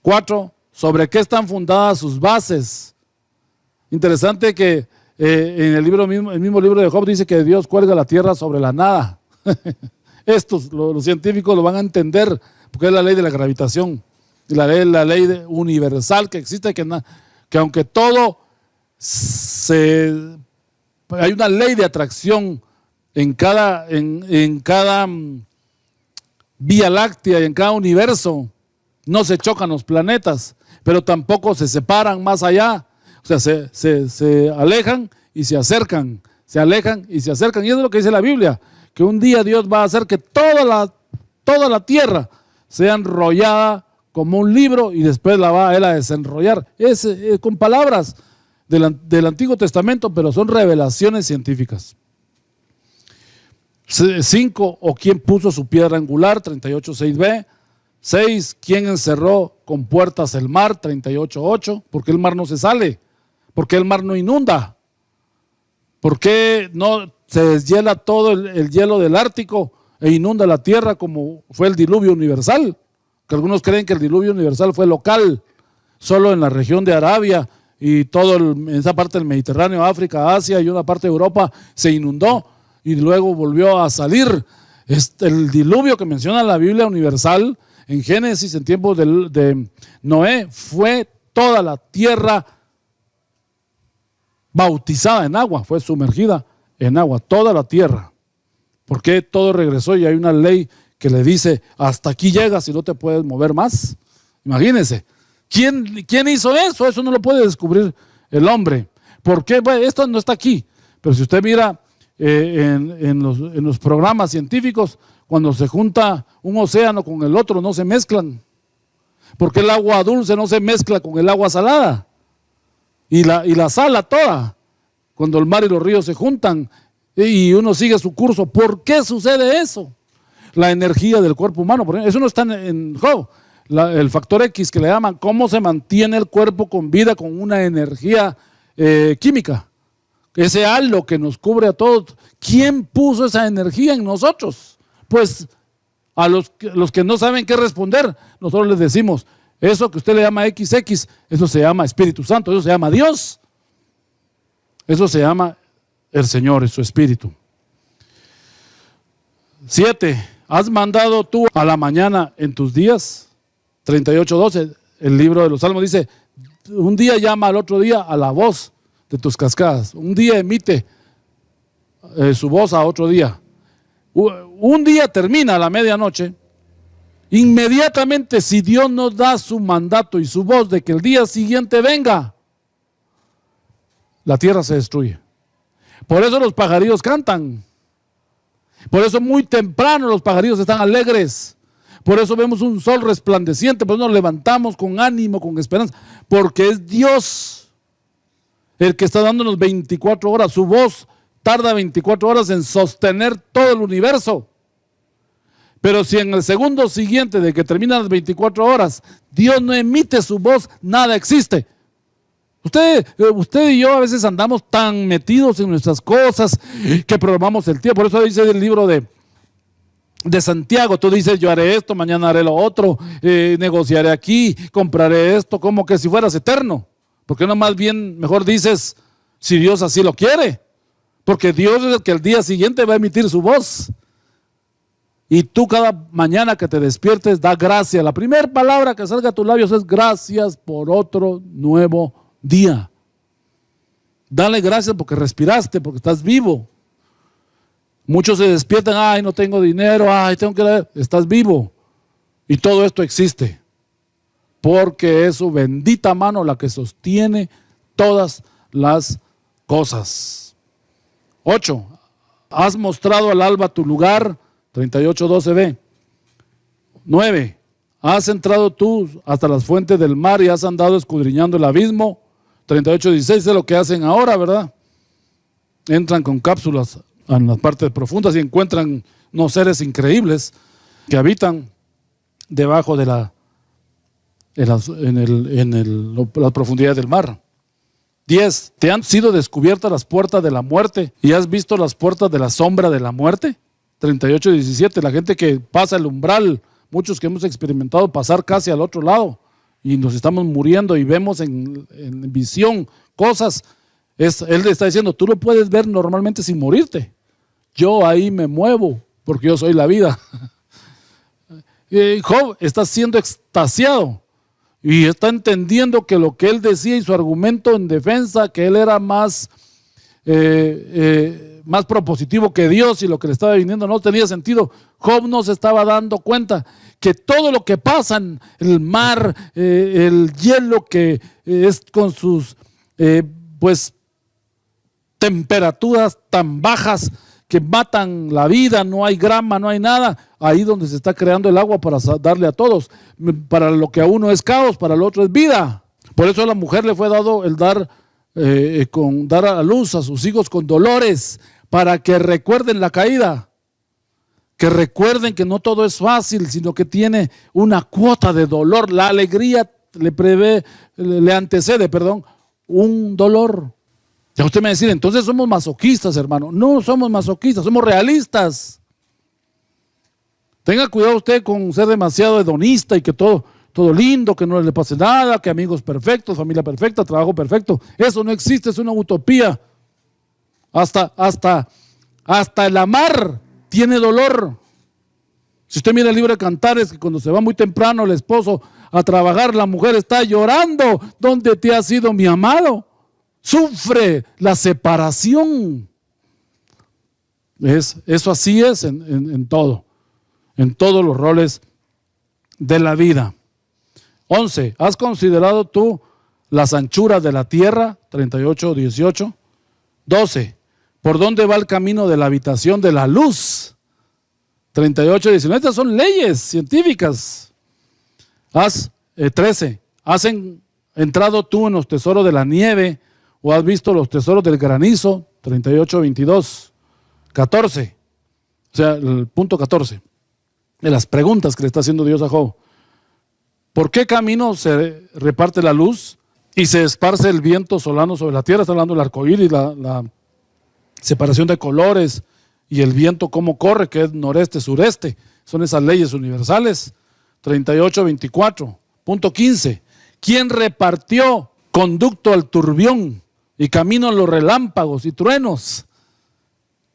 4, ¿sobre qué están fundadas sus bases? Interesante que en el mismo libro de Job dice que Dios cuelga la tierra sobre la nada. Estos, los científicos lo van a entender porque es la ley de la gravitación, la ley universal que existe, que aunque todo hay una ley de atracción en cada vía láctea y en cada universo. No se chocan los planetas, pero tampoco se separan más allá. O sea, se alejan y se acercan, se alejan y se acercan. Y eso es lo que dice la Biblia, que un día Dios va a hacer que toda la tierra sea enrollada como un libro y después la va a él a desenrollar. Es con palabras del Antiguo Testamento, pero son revelaciones científicas. 5, ¿o quién puso su piedra angular? 38:6b. 6, ¿quién encerró con puertas el mar? 38:8. ¿Por qué el mar no se sale? ¿Por qué el mar no inunda? ¿Por qué no se deshiela todo el hielo del Ártico e inunda la tierra como fue el diluvio universal? Que algunos creen que el diluvio universal fue local, solo en la región de Arabia y en esa parte del Mediterráneo, África, Asia y una parte de Europa se inundó y luego volvió a salir. El diluvio que menciona la Biblia universal en Génesis, en tiempos de Noé, fue toda la tierra bautizada en agua, fue sumergida en agua, toda la tierra. Porque todo regresó y hay una ley que le dice, hasta aquí llegas y no te puedes mover más. Imagínense, ¿quién hizo eso? Eso no lo puede descubrir el hombre. ¿Por qué? Bueno, esto no está aquí, pero si usted mira en los programas científicos, cuando se junta un océano con el otro, no se mezclan. Porque el agua dulce no se mezcla con el agua salada. Y la sala toda, cuando el mar y los ríos se juntan y uno sigue su curso. ¿Por qué sucede eso? La energía del cuerpo humano, por ejemplo, eso no está en Job. El factor X que le llaman, cómo se mantiene el cuerpo con vida con una energía química. Ese halo que nos cubre a todos. ¿Quién puso esa energía en nosotros? Pues a los que no saben qué responder, nosotros les decimos, eso que usted le llama XX, eso se llama Espíritu Santo, eso se llama Dios. Eso se llama el Señor, es su Espíritu. 7. ¿Has mandado tú a la mañana en tus días? 38:12, el libro de los Salmos dice, un día llama al otro día a la voz de tus cascadas. Un día emite su voz a otro día. Un día termina a la medianoche. Inmediatamente, si Dios nos da su mandato y su voz de que el día siguiente venga, la tierra se destruye. Por eso los pajarillos cantan. Por eso muy temprano los pajarillos están alegres. Por eso vemos un sol resplandeciente. Por eso nos levantamos con ánimo, con esperanza. Porque es Dios el que está dándonos 24 horas. Su voz tarda 24 horas en sostener todo el universo. Pero si en el segundo siguiente de que terminan las 24 horas, Dios no emite su voz, nada existe. Usted y yo a veces andamos tan metidos en nuestras cosas que programamos el tiempo. Por eso dice el libro de Santiago, tú dices, yo haré esto, mañana haré lo otro, negociaré aquí, compraré esto, como que si fueras eterno. ¿Por qué no más bien mejor dices, si Dios así lo quiere? Porque Dios es el que el día siguiente va a emitir su voz. Y tú cada mañana que te despiertes, da gracias. La primera palabra que salga a tus labios es gracias por otro nuevo día. Dale gracias porque respiraste, porque estás vivo. Muchos se despiertan, ay, no tengo dinero, ay, tengo que leer. Estás vivo. Y todo esto existe. Porque es su bendita mano la que sostiene todas las cosas. 8. Has mostrado al alba tu lugar. 38:12b. 9. Has entrado tú hasta las fuentes del mar y has andado escudriñando el abismo. 38:16 es lo que hacen ahora, ¿verdad? Entran con cápsulas en las partes profundas y encuentran unos seres increíbles que habitan debajo de las profundidades del mar. 10. ¿Te han sido descubiertas las puertas de la muerte y has visto las puertas de la sombra de la muerte? 38:17. La gente que pasa el umbral, muchos que hemos experimentado pasar casi al otro lado y nos estamos muriendo y vemos en visión cosas. Él le está diciendo, tú lo puedes ver normalmente sin morirte. Yo ahí me muevo porque yo soy la vida. Job está siendo extasiado y está entendiendo que lo que él decía y su argumento en defensa, que él era más propositivo que Dios y lo que le estaba viniendo no tenía sentido. Job no se estaba dando cuenta que todo lo que pasa en el mar, el hielo que es con sus temperaturas tan bajas que matan la vida, no hay grama, no hay nada, ahí donde se está creando el agua para darle a todos. Para lo que a uno es caos, para el otro es vida. Por eso a la mujer le fue dado el dar a luz a sus hijos con dolores, para que recuerden la caída, que recuerden que no todo es fácil, sino que tiene una cuota de dolor. La alegría le antecede un dolor. Ya usted me va a decir, entonces somos masoquistas, hermano. No somos masoquistas, somos realistas. Tenga cuidado usted con ser demasiado hedonista y que todo lindo, que no le pase nada, que amigos perfectos, familia perfecta, trabajo perfecto. Eso no existe, es una utopía. Hasta el amar tiene dolor. Si usted mira el libro de Cantares, que cuando se va muy temprano el esposo a trabajar, la mujer está llorando. ¿Dónde te has ido, mi amado? Sufre la separación. Eso así es en todos los roles de la vida. 11. ¿Has considerado tú las anchuras de la tierra? 38:18. 12. ¿Por dónde va el camino de la habitación de la luz? 38, 19. Estas son leyes científicas. 13. ¿Has entrado tú en los tesoros de la nieve o has visto los tesoros del granizo? 38, 22. 14. O sea, el punto 14. De las preguntas que le está haciendo Dios a Job. ¿Por qué camino se reparte la luz y se esparce el viento solano sobre la tierra? Está hablando del arco iris, la separación de colores y el viento cómo corre, que es noreste, sureste. Son esas leyes universales. 38, 24. Punto 15. ¿Quién repartió conducto al turbión y camino a los relámpagos y truenos?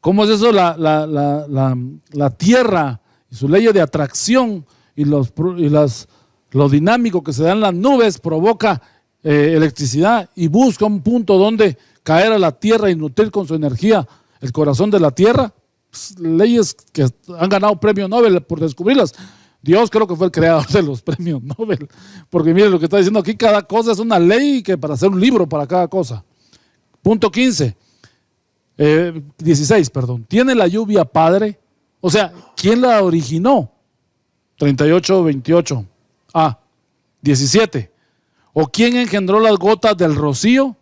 ¿Cómo es eso? La tierra y su ley de atracción y lo dinámico que se da en las nubes provoca electricidad y busca un punto donde caer a la tierra y nutrir con su energía el corazón de la tierra. Leyes que han ganado premio Nobel por descubrirlas. Dios creo que fue el creador de los premios Nobel, porque miren lo que está diciendo aquí, cada cosa es una ley que para hacer un libro para cada cosa. Punto 16, perdón. ¿Tiene la lluvia padre? O sea, ¿quién la originó? 38, 28. 17. ¿O quién engendró las gotas del rocío?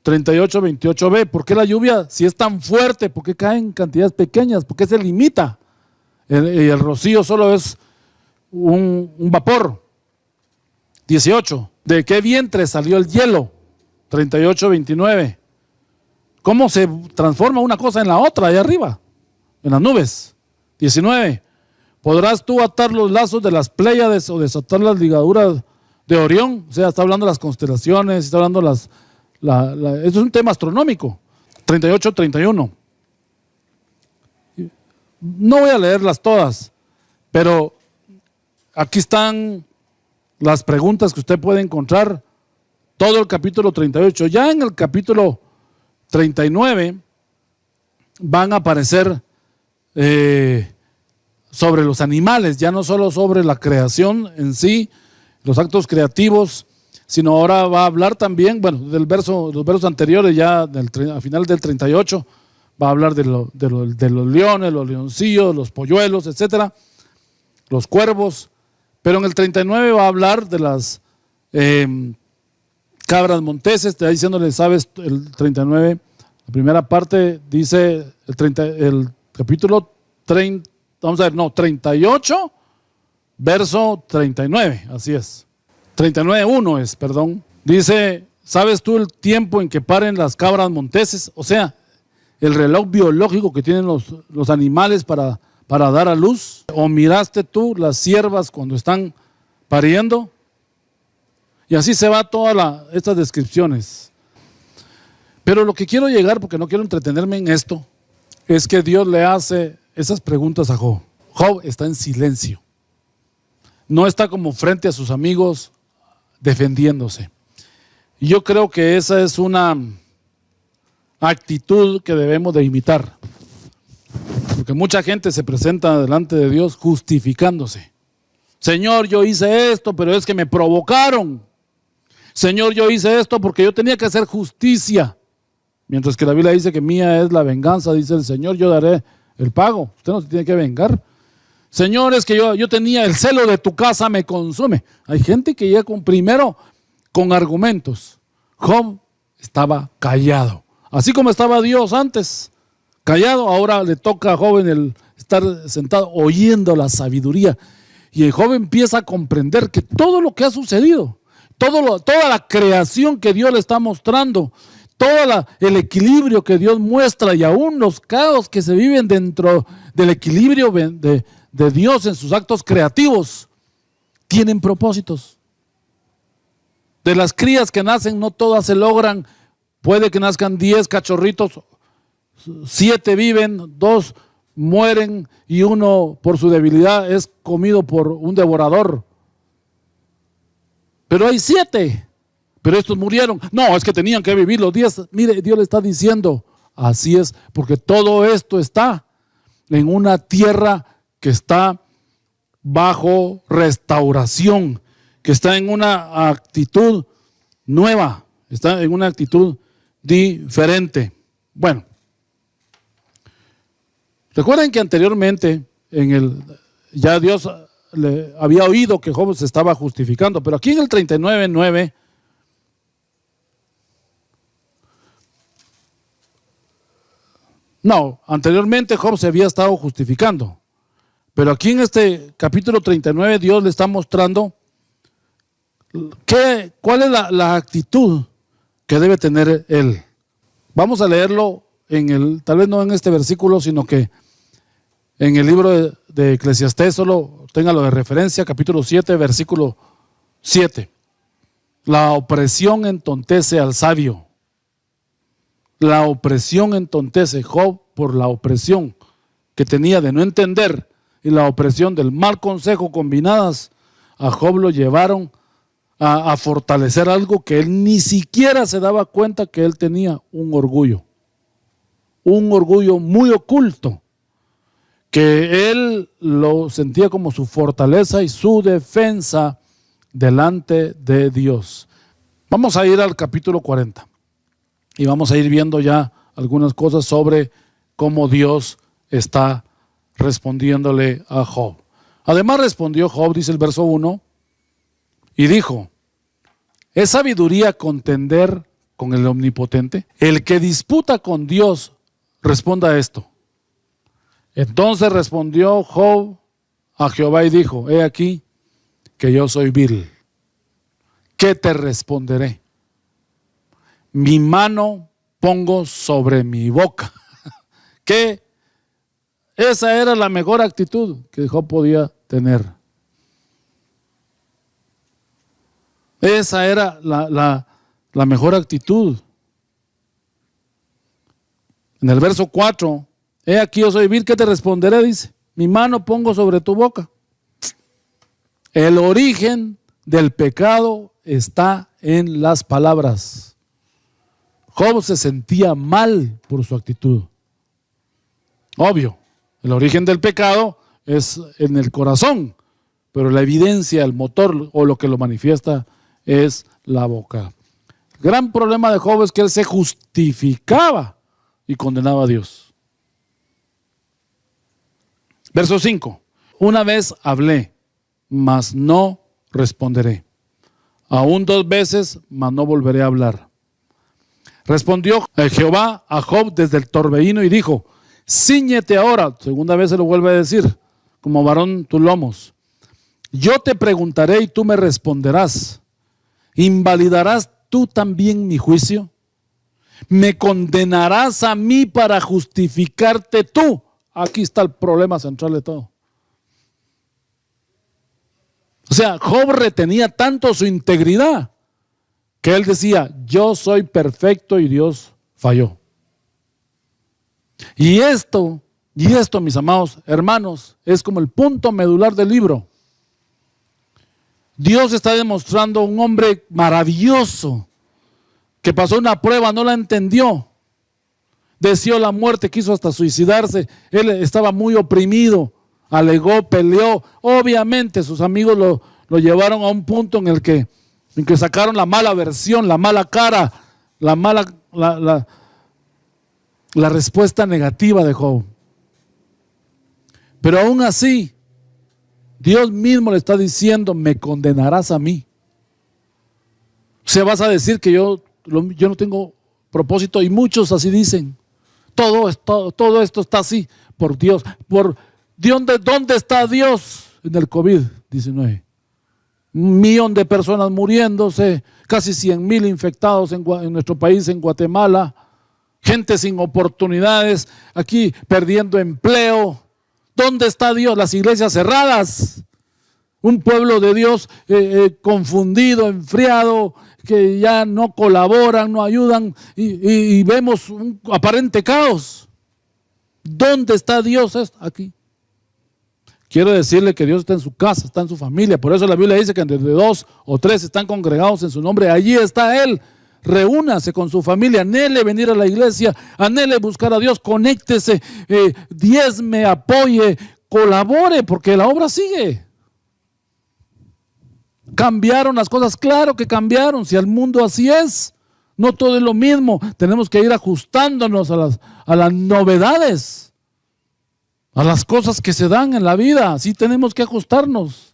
38, 28b. ¿Por qué la lluvia, si es tan fuerte, por qué cae en cantidades pequeñas? ¿Por qué se limita? El rocío solo es un vapor. 18. ¿De qué vientre salió el hielo? 38, 29. ¿Cómo se transforma una cosa en la otra allá arriba? En las nubes. 19. ¿Podrás tú atar los lazos de las Pléyades o desatar las ligaduras de Orión? O sea, está hablando de las constelaciones, está hablando esto es un tema astronómico. 38, 31. No voy a leerlas todas, pero aquí están las preguntas que usted puede encontrar. Todo el capítulo 38. Ya en el capítulo 39 van a aparecer sobre los animales, ya no solo sobre la creación en sí, los actos creativos, sino ahora va a hablar también, bueno, los versos anteriores, ya a final del 38, va a hablar de los leones, los leoncillos, los polluelos, etcétera, los cuervos, pero en el 39 va a hablar de las cabras monteses. Está diciéndole, ¿sabes? El 39, la primera parte dice, el capítulo 38, verso 39, así es. 39.1 es, perdón. Dice, ¿sabes tú el tiempo en que paren las cabras monteses? O sea, el reloj biológico que tienen los animales para dar a luz. ¿O miraste tú las ciervas cuando están pariendo? Y así se va todas estas descripciones. Pero lo que quiero llegar, porque no quiero entretenerme en esto, es que Dios le hace esas preguntas a Job. Job está en silencio. No está como frente a sus amigos defendiéndose. Y yo creo que esa es una actitud que debemos de imitar. Porque mucha gente se presenta delante de Dios justificándose. Señor, yo hice esto, pero es que me provocaron. Señor, yo hice esto porque yo tenía que hacer justicia. Mientras que la Biblia dice que mía es la venganza, dice el Señor, yo daré el pago. Usted no se tiene que vengar. Señor, es que yo tenía el celo de tu casa, me consume. Hay gente que llega primero con argumentos. Job estaba callado. Así como estaba Dios antes, callado, ahora le toca a Job el estar sentado oyendo la sabiduría. Y el Job empieza a comprender que todo lo que ha sucedido, toda la creación que Dios le está mostrando, todo el equilibrio que Dios muestra y aún los caos que se viven dentro del equilibrio de Dios en sus actos creativos, tienen propósitos. De las crías que nacen, no todas se logran. Puede que nazcan 10 cachorritos, 7 viven, 2 mueren y 1 por su debilidad es comido por un devorador. Pero hay 7, pero estos murieron. No, es que tenían que vivir los 10. Mire, Dios le está diciendo, así es, porque todo esto está en una tierra que está bajo restauración, que está en una actitud nueva, está en una actitud diferente. Bueno, recuerden que anteriormente ya Dios le había oído que Job se estaba justificando, pero aquí en el 39:9 anteriormente Job se había estado justificando, pero aquí en este capítulo 39 Dios le está mostrando cuál es la actitud que debe tener él. Vamos a leerlo tal vez no en este versículo, sino que en el libro de Eclesiastés, solo téngalo de referencia, capítulo 7, versículo 7. La opresión entontece al sabio. La opresión entontece. Job, por la opresión que tenía de no entender y la opresión del mal consejo combinadas, a Job lo llevaron a fortalecer algo que él ni siquiera se daba cuenta que él tenía, un orgullo muy oculto, que él lo sentía como su fortaleza y su defensa delante de Dios. Vamos a ir al capítulo 40 y vamos a ir viendo ya algunas cosas sobre cómo Dios está respondiéndole a Job. Además respondió Job, dice el verso 1, y dijo: ¿es sabiduría contender con el Omnipotente? El que disputa con Dios, responda esto. Entonces respondió Job a Jehová y dijo: he aquí que yo soy vil. ¿Qué te responderé? Mi mano pongo sobre mi boca. Que esa era la mejor actitud que Job podía tener. Esa era la mejor actitud. En el verso 4, he aquí yo soy vil, ¿qué te responderé? Dice: mi mano pongo sobre tu boca. El origen del pecado está en las palabras. Job se sentía mal por su actitud. Obvio, el origen del pecado es en el corazón, pero la evidencia, el motor o lo que lo manifiesta es la boca. El gran problema de Job es que él se justificaba y condenaba a Dios. Verso 5. Una vez hablé, mas no responderé. Aún 2 veces, mas no volveré a hablar. Respondió Jehová a Job desde el torbellino y dijo: cíñete ahora. Segunda vez se lo vuelve a decir: como varón tus lomos. Yo te preguntaré y tú me responderás. ¿Invalidarás tú también mi juicio? ¿Me condenarás a mí para justificarte tú? Aquí está el problema central de todo. O sea, Job retenía tanto su integridad que él decía: yo soy perfecto y Dios falló. Y esto, mis amados hermanos, es como el punto medular del libro. Dios está demostrando un hombre maravilloso que pasó una prueba, no la entendió, deseó la muerte, quiso hasta suicidarse. Él estaba muy oprimido, alegó, peleó. Obviamente sus amigos lo llevaron a un punto en que sacaron la mala versión, la mala cara, la respuesta negativa de Job. Pero aún así, Dios mismo le está diciendo: me condenarás a mí. O sea, vas a decir que yo no tengo propósito, y muchos así dicen. Todo esto está así por Dios. ¿Dónde está Dios en el COVID-19? 1 millón de personas muriéndose, casi 100,000 infectados en nuestro país, en Guatemala, gente sin oportunidades, aquí perdiendo empleo. ¿Dónde está Dios? Las iglesias cerradas, un pueblo de Dios confundido, enfriado, que ya no colaboran, no ayudan, y vemos un aparente caos. ¿Dónde está Dios? Aquí. Quiero decirle que Dios está en su casa, está en su familia. Por eso la Biblia dice que entre 2 o 3 están congregados en su nombre, allí está Él. Reúnase con su familia, anhele venir a la iglesia, anhele buscar a Dios, conéctese, diezme, apoye, colabore, porque la obra sigue. ¿Cambiaron las cosas? Claro que cambiaron, si el mundo así es. No todo es lo mismo, tenemos que ir ajustándonos a las novedades. a las cosas que se dan en la vida. Así tenemos que ajustarnos.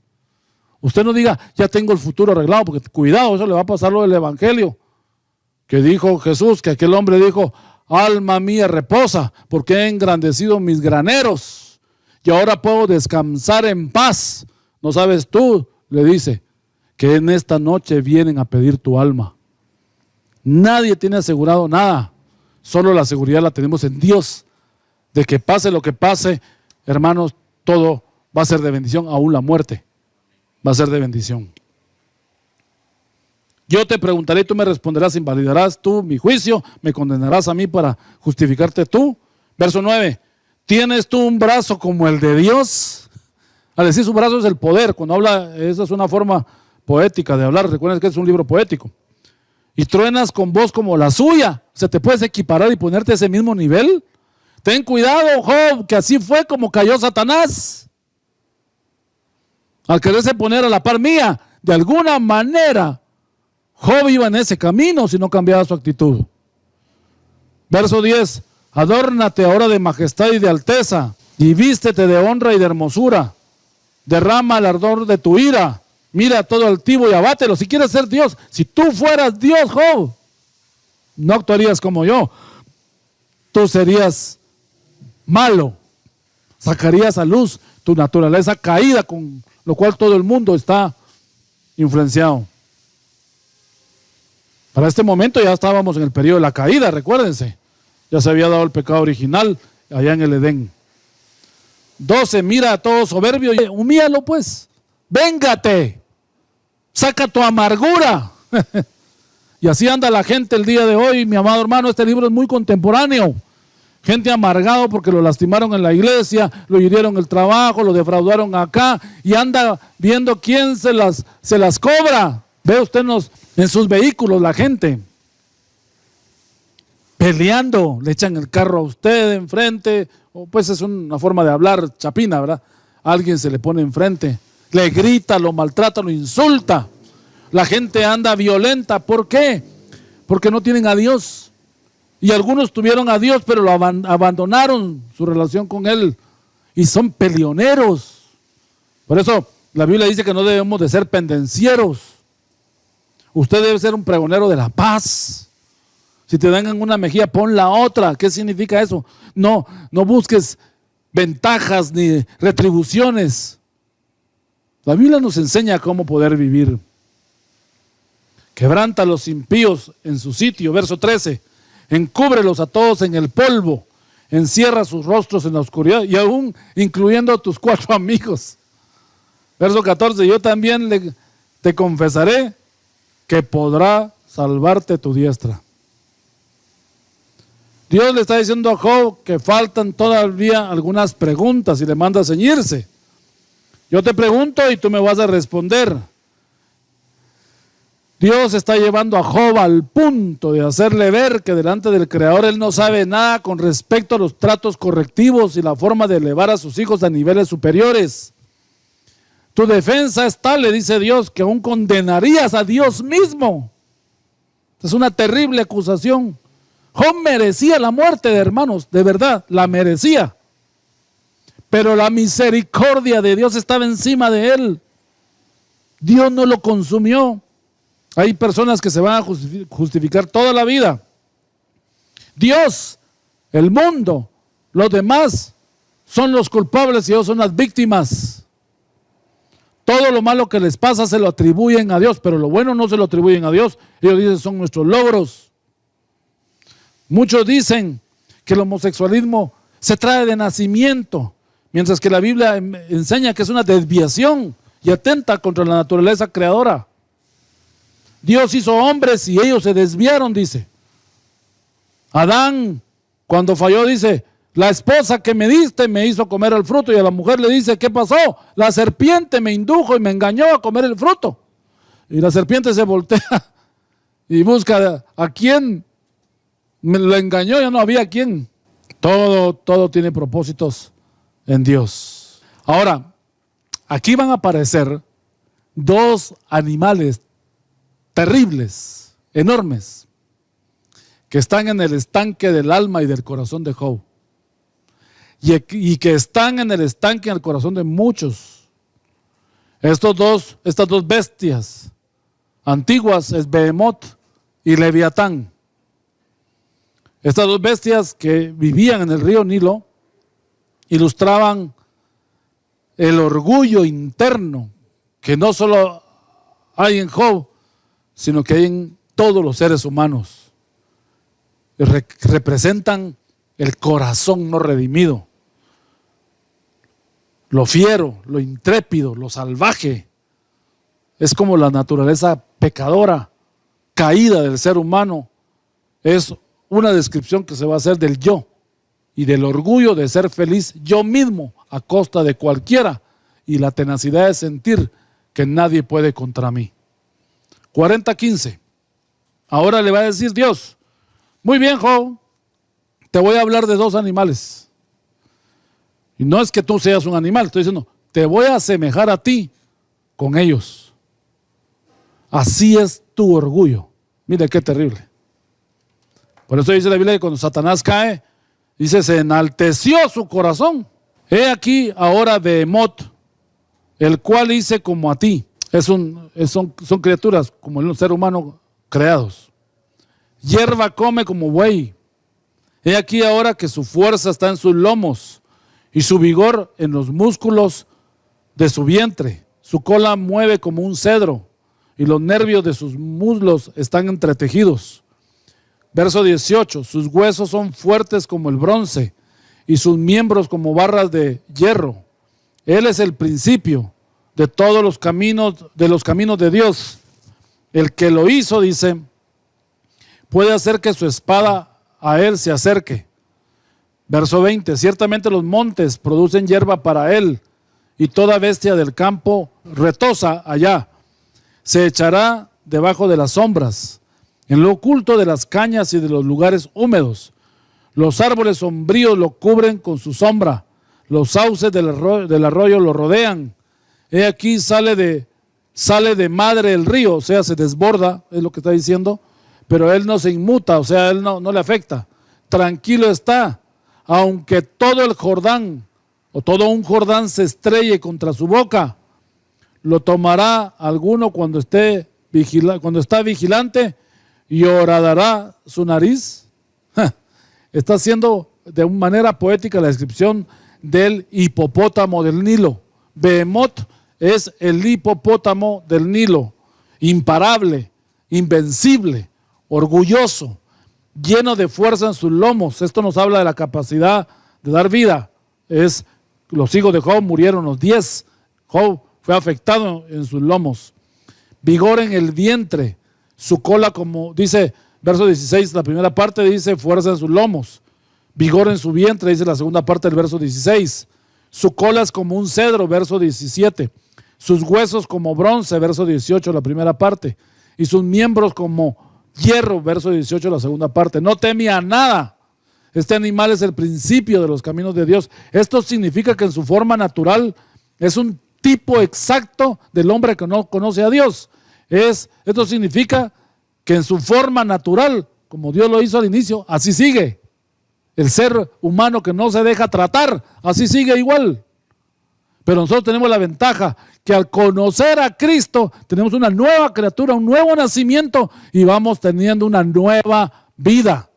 Usted no diga, ya tengo el futuro arreglado, porque cuidado, eso le va a pasar lo del evangelio. Que dijo Jesús, que aquel hombre dijo, alma mía reposa, porque he engrandecido mis graneros y ahora puedo descansar en paz. ¿No sabes tú? Le dice, que en esta noche vienen a pedir tu alma. Nadie tiene asegurado nada, solo la seguridad la tenemos en Dios, de que pase lo que pase, hermanos, todo va a ser de bendición, aún la muerte va a ser de bendición. Yo te preguntaré y tú me responderás, invalidarás tú mi juicio, me condenarás a mí para justificarte tú. Verso 9, ¿tienes tú un brazo como el de Dios? Al decir su brazo es el poder, cuando habla, esa es una forma poética de hablar, recuerden que es un libro poético. Y truenas con voz como la suya, o sea, ¿te puedes equiparar y ponerte a ese mismo nivel? Ten cuidado, Job, que así fue como cayó Satanás. Al quererse poner a la par mía, de alguna manera, Job iba en ese camino si no cambiaba su actitud. Verso 10, adórnate ahora de majestad y de alteza, y vístete de honra y de hermosura. Derrama el ardor de tu ira, mira a todo altivo y abátelo. Si quieres ser Dios, si tú fueras Dios, Job, no actuarías como yo. Tú serías malo, sacarías a luz tu naturaleza caída, con lo cual todo el mundo está influenciado. Para este momento ya estábamos en el periodo de la caída, recuérdense. Ya se había dado el pecado original allá en el Edén. 12, mira a todo soberbio y humíalo pues. Véngate, saca tu amargura. Y así anda la gente el día de hoy, mi amado hermano. Este libro es muy contemporáneo. Gente amargado porque lo lastimaron en la iglesia, lo hirieron el trabajo, lo defraudaron acá y anda viendo quién se las cobra. Ve usted en sus vehículos la gente peleando, le echan el carro a usted enfrente, o pues es una forma de hablar chapina, ¿verdad? Alguien se le pone enfrente, le grita, lo maltrata, lo insulta. La gente anda violenta. ¿Por qué? Porque no tienen a Dios. Y algunos tuvieron a Dios, pero lo abandonaron su relación con Él. Y son peleoneros. Por eso la Biblia dice que no debemos de ser pendencieros. Usted debe ser un pregonero de la paz. Si te dan en una mejilla, pon la otra. ¿Qué significa eso? No busques ventajas ni retribuciones. La Biblia nos enseña cómo poder vivir. Quebranta a los impíos en su sitio. Verso 13. Encúbrelos a todos en el polvo. Encierra sus rostros en la oscuridad. Y aún incluyendo a tus 4 amigos. Verso 14. Yo también te confesaré que podrá salvarte tu diestra. Dios le está diciendo a Job que faltan todavía algunas preguntas y le manda a ceñirse. Yo te pregunto y tú me vas a responder. Dios está llevando a Job al punto de hacerle ver que delante del Creador él no sabe nada con respecto a los tratos correctivos y la forma de elevar a sus hijos a niveles superiores. Tu defensa es tal, le dice Dios, que aún condenarías a Dios mismo. Es una terrible acusación. Job merecía la muerte, hermanos, de verdad, la merecía. Pero la misericordia de Dios estaba encima de él. Dios no lo consumió. Hay personas que se van a justificar toda la vida. Dios, el mundo, los demás son los culpables y ellos son las víctimas. Todo lo malo que les pasa se lo atribuyen a Dios, pero lo bueno no se lo atribuyen a Dios. Ellos dicen son nuestros logros. Muchos dicen que el homosexualismo se trae de nacimiento, mientras que la Biblia enseña que es una desviación y atenta contra la naturaleza creadora. Dios hizo hombres y ellos se desviaron, dice. Adán, cuando falló, dice, la esposa que me diste me hizo comer el fruto, y a la mujer le dice, ¿qué pasó? La serpiente me indujo y me engañó a comer el fruto. Y la serpiente se voltea y busca a quién me lo engañó, ya no había quién. Todo tiene propósitos en Dios. Ahora, aquí van a aparecer 2 animales terribles, enormes, que están en el estanque del alma y del corazón de Job. y que están en el estanque en el corazón de muchos. Estas dos bestias antiguas es Behemoth y Leviatán. Estas dos bestias que vivían en el río Nilo ilustraban el orgullo interno que no solo hay en Job, sino que hay en todos los seres humanos. Representan el corazón no redimido, lo fiero, lo intrépido, lo salvaje. Es como la naturaleza pecadora, caída del ser humano. Es una descripción que se va a hacer del yo y del orgullo de ser feliz yo mismo a costa de cualquiera y la tenacidad de sentir que nadie puede contra mí. 40:15. Ahora le va a decir Dios: muy bien, Job, te voy a hablar de dos animales. Y no es que tú seas un animal, estoy diciendo, te voy a asemejar a ti con ellos. Así es tu orgullo. Mire qué terrible. Por eso dice la Biblia que cuando Satanás cae, dice, se enalteció su corazón. He aquí ahora Behemoth, el cual hice como a ti. Son criaturas como el ser humano creados. Hierba come como buey. He aquí ahora que su fuerza está en sus lomos y su vigor en los músculos de su vientre. Su cola mueve como un cedro y los nervios de sus muslos están entretejidos. Verso 18, sus huesos son fuertes como el bronce y sus miembros como barras de hierro. Él es el principio de todos los caminos de Dios. El que lo hizo, dice, puede hacer que su espada a él se acerque. Verso 20, ciertamente los montes producen hierba para él y toda bestia del campo retosa allá. Se echará debajo de las sombras, en lo oculto de las cañas y de los lugares húmedos. Los árboles sombríos lo cubren con su sombra, los sauces del arroyo lo rodean. He aquí sale de madre el río, o sea, se desborda, es lo que está diciendo, pero él no se inmuta, o sea, él no le afecta. Tranquilo está, aunque todo el Jordán o todo un Jordán se estrelle contra su boca, lo tomará alguno cuando está vigilante y horadará su nariz. Está haciendo de una manera poética la descripción del hipopótamo del Nilo. Behemoth es el hipopótamo del Nilo, imparable, invencible, orgulloso, lleno de fuerza en sus lomos. Esto nos habla de la capacidad de dar vida. Los hijos de Job murieron los 10. Job fue afectado en sus lomos. Vigor en el vientre, su cola como, dice, verso 16, la primera parte dice fuerza en sus lomos. Vigor en su vientre, dice la segunda parte del verso 16. Su cola es como un cedro, verso 17. Sus huesos como bronce, verso 18, la primera parte. Y sus miembros como hierro, verso 18, la segunda parte. No teme a nada. Este animal es el principio de los caminos de Dios. Esto significa que en su forma natural es un tipo exacto del hombre que no conoce a Dios. Esto significa que en su forma natural, como Dios lo hizo al inicio, así sigue. El ser humano que no se deja tratar, así sigue igual. Pero nosotros tenemos la ventaja que al conocer a Cristo tenemos una nueva criatura, un nuevo nacimiento y vamos teniendo una nueva vida.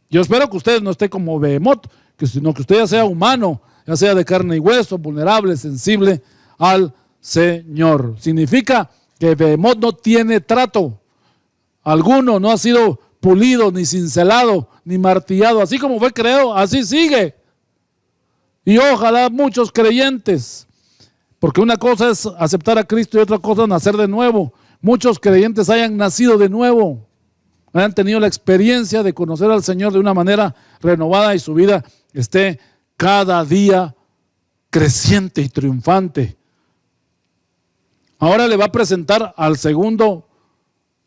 Yo espero que usted no esté como Behemoth, sino que usted ya sea humano, ya sea de carne y hueso, vulnerable, sensible al Señor. Significa que Behemoth no tiene trato alguno, no ha sido pulido, ni cincelado, ni martillado. Así como fue creado, así sigue. Y ojalá muchos creyentes, porque una cosa es aceptar a Cristo y otra cosa es nacer de nuevo. Muchos creyentes hayan nacido de nuevo, hayan tenido la experiencia de conocer al Señor de una manera renovada y su vida esté cada día creciente y triunfante. Ahora le va a presentar al segundo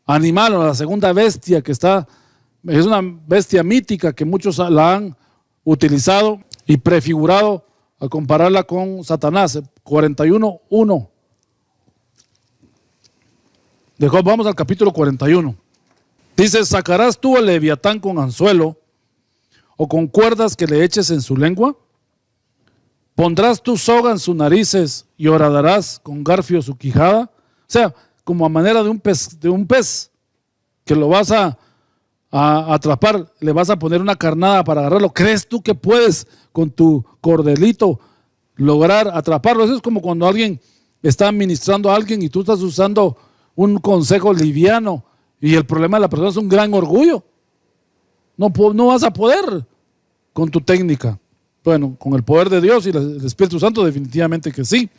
animal o a la segunda bestia que es una bestia mítica que muchos la han utilizado y prefigurado al compararla con Satanás. 41:1. Vamos al capítulo 41. Dice: sacarás tú al Leviatán con anzuelo, o con cuerdas que le eches en su lengua? ¿Pondrás tu soga en sus narices y horadarás con garfio su quijada? O sea, como a manera de un pez que lo vas a atrapar, le vas a poner una carnada para agarrarlo. ¿Crees tú que puedes con tu cordelito lograr atraparlo? Eso es como cuando alguien está ministrando a alguien y tú estás usando un consejo liviano y el problema de la persona es un gran orgullo. No vas a poder con tu técnica. Bueno, con el poder de Dios y el Espíritu Santo definitivamente que sí.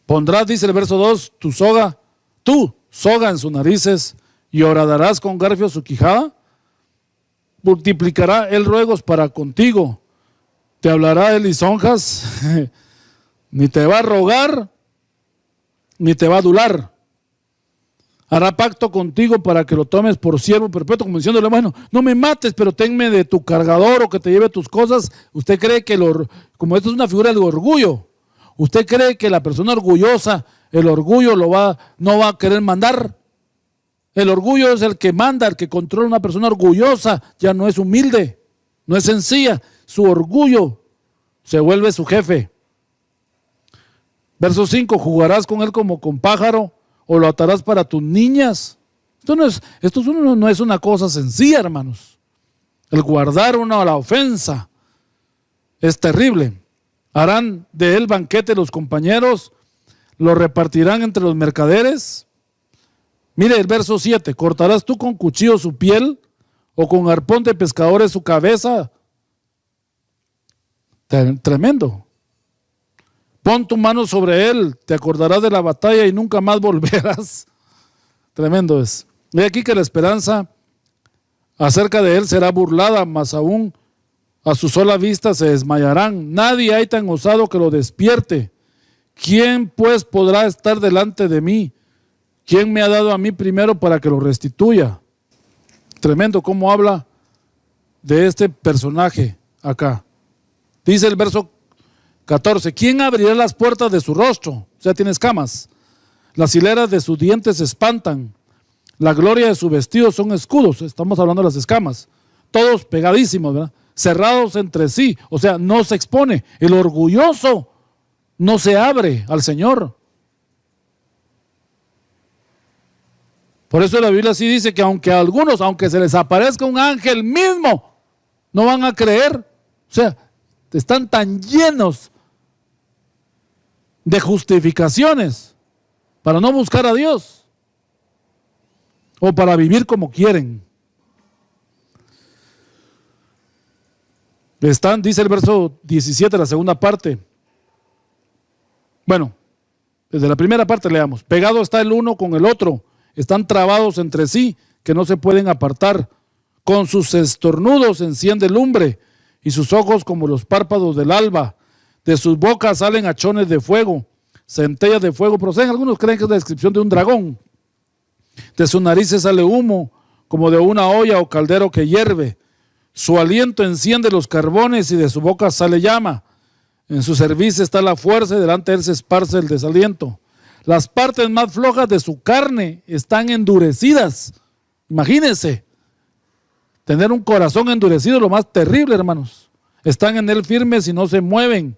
Pondrás, dice el verso 2, tu soga en sus narices y horadarás con garfio su quijada. Multiplicará él ruegos para contigo. Te hablará él lisonjas. Ni te va a rogar, ni te va a adular. Hará pacto contigo para que lo tomes por siervo perpetuo, como diciéndole, bueno, no me mates, pero tenme de tu cargador o que te lleve tus cosas. Usted cree que, como esto es una figura del orgullo, usted cree que la persona orgullosa, el orgullo no va a querer mandar. El orgullo es el que manda, el que controla. Una persona orgullosa ya no es humilde, no es sencilla. Su orgullo se vuelve su jefe. Verso 5, jugarás con él como con pájaro o lo atarás para tus niñas. Esto no es una cosa sencilla, hermanos. El guardar la ofensa es terrible. Harán de él banquete los compañeros, lo repartirán entre los mercaderes. Mire el verso 7, cortarás tú con cuchillo su piel o con arpón de pescadores su cabeza. Tremendo. Pon tu mano sobre él, te acordarás de la batalla y nunca más volverás. Tremendo es. Ve aquí que la esperanza acerca de él será burlada, mas aún a su sola vista se desmayarán. Nadie hay tan osado que lo despierte. ¿Quién pues podrá estar delante de mí? ¿Quién me ha dado a mí primero para que lo restituya? Tremendo cómo habla de este personaje acá. Dice el verso 14, ¿quién abrirá las puertas de su rostro? O sea, tiene escamas. Las hileras de sus dientes se espantan. La gloria de su vestido son escudos. Estamos hablando de las escamas. Todos pegadísimos, ¿verdad? Cerrados entre sí. O sea, no se expone. El orgulloso no se abre al Señor. Por eso la Biblia sí dice que aunque se les aparezca un ángel mismo, no van a creer. O sea, están tan llenos de justificaciones para no buscar a Dios o para vivir como quieren. Dice el verso 17, la segunda parte. Bueno, desde la primera parte leamos. Pegado está el uno con el otro, están trabados entre sí, que no se pueden apartar. Con sus estornudos enciende lumbre y sus ojos como los párpados del alba. De sus bocas salen hachones de fuego, centellas de fuego proceden. Algunos creen que es la descripción de un dragón. De sus narices sale humo, como de una olla o caldero que hierve. Su aliento enciende los carbones y de su boca sale llama. En su cerviz está la fuerza y delante de él se esparce el desaliento. Las partes más flojas de su carne están endurecidas. Imagínense, tener un corazón endurecido es lo más terrible, hermanos. Están en él firmes y no se mueven.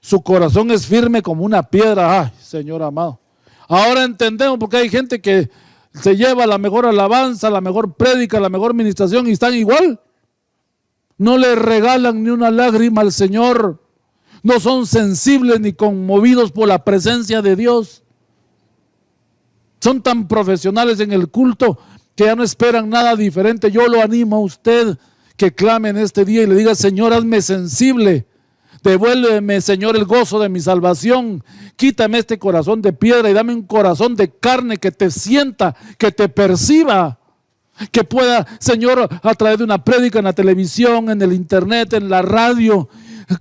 Su corazón es firme como una piedra. Ay, Señor amado. Ahora entendemos porque hay gente que se lleva la mejor alabanza, la mejor prédica, la mejor ministración y están igual. No le regalan ni una lágrima al Señor. No son sensibles ni conmovidos por la presencia de Dios. Son tan profesionales en el culto que ya no esperan nada diferente. Yo lo animo a usted que clame en este día y le diga: Señor, hazme sensible. Devuélveme, Señor, el gozo de mi salvación. Quítame este corazón de piedra y dame un corazón de carne que te sienta, que te perciba. Que pueda, Señor, a través de una prédica en la televisión, en el internet, en la radio,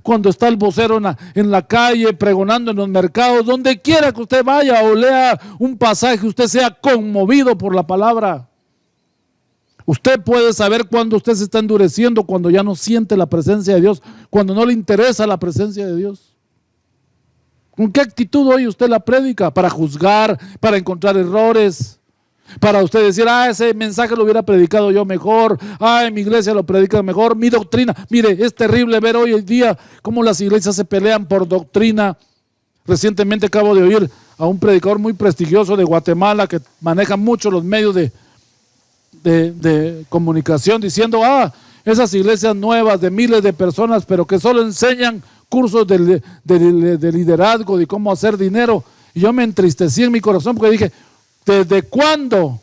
cuando está el vocero en la calle, pregonando en los mercados, donde quiera que usted vaya o lea un pasaje, usted sea conmovido por la palabra. Usted puede saber cuando usted se está endureciendo, cuando ya no siente la presencia de Dios, cuando no le interesa la presencia de Dios. ¿Con qué actitud oye usted la prédica? ¿Para juzgar? ¿Para encontrar errores? Para usted decir, ese mensaje lo hubiera predicado yo mejor, mi iglesia lo predica mejor, mi doctrina. Mire, es terrible ver hoy en día cómo las iglesias se pelean por doctrina. Recientemente acabo de oír a un predicador muy prestigioso de Guatemala que maneja mucho los medios de comunicación diciendo, esas iglesias nuevas de miles de personas, pero que solo enseñan cursos de liderazgo, de cómo hacer dinero. Y yo me entristecí en mi corazón porque dije, ¿desde cuándo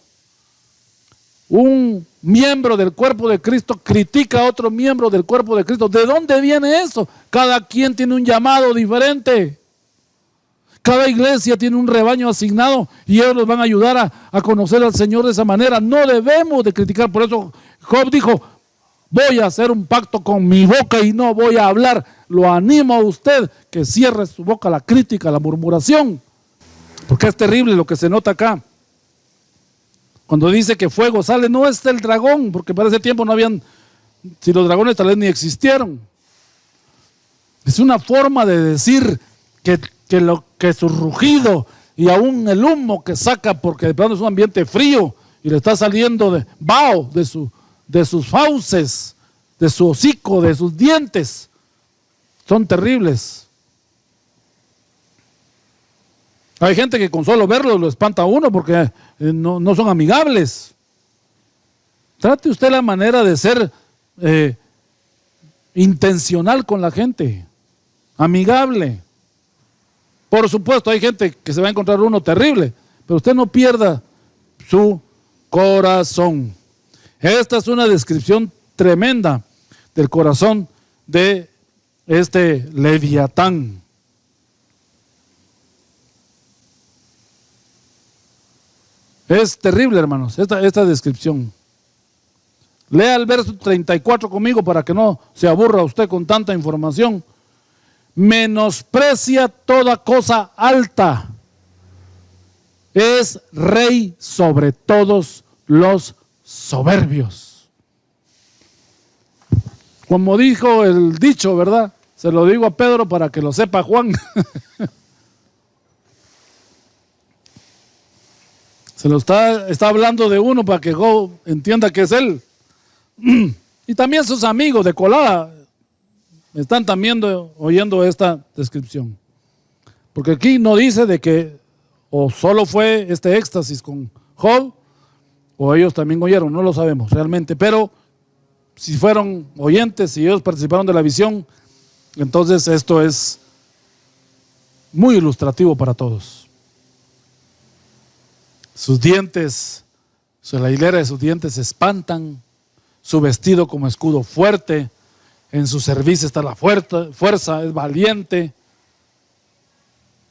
un miembro del cuerpo de Cristo critica a otro miembro del cuerpo de Cristo? ¿De dónde viene eso? Cada quien tiene un llamado diferente. Cada iglesia tiene un rebaño asignado y ellos los van a ayudar a conocer al Señor de esa manera. No debemos de criticar. Por eso Job dijo, voy a hacer un pacto con mi boca y no voy a hablar. Lo animo a usted que cierre su boca a la crítica, a la murmuración. Porque es terrible lo que se nota acá. Cuando dice que fuego sale, no es el dragón, porque para ese tiempo no habían, si los dragones tal vez ni existieron. Es una forma de decir que su rugido y aún el humo que saca, porque de pronto es un ambiente frío y le está saliendo de vaho de sus fauces, de su hocico, de sus dientes, son terribles. Hay gente que con solo verlo lo espanta a uno porque no son amigables. Trate usted la manera de ser intencional con la gente, amigable. Por supuesto, hay gente que se va a encontrar uno terrible, pero usted no pierda su corazón. Esta es una descripción tremenda del corazón de este Leviatán. Es terrible, hermanos, esta descripción. Lea el verso 34 conmigo para que no se aburra usted con tanta información. Menosprecia toda cosa alta. Es rey sobre todos los soberbios. Como dijo el dicho, ¿verdad? Se lo digo a Pedro para que lo sepa Juan. Se lo está hablando de uno para que Job entienda que es él. Y también sus amigos de colada están también oyendo esta descripción. Porque aquí no dice de que o solo fue este éxtasis con Job, o ellos también oyeron, no lo sabemos realmente. Pero si fueron oyentes, si ellos participaron de la visión, entonces esto es muy ilustrativo para todos. Sus dientes, la hilera de sus dientes se espantan, su vestido como escudo fuerte, en su servicio está la fuerza, es valiente.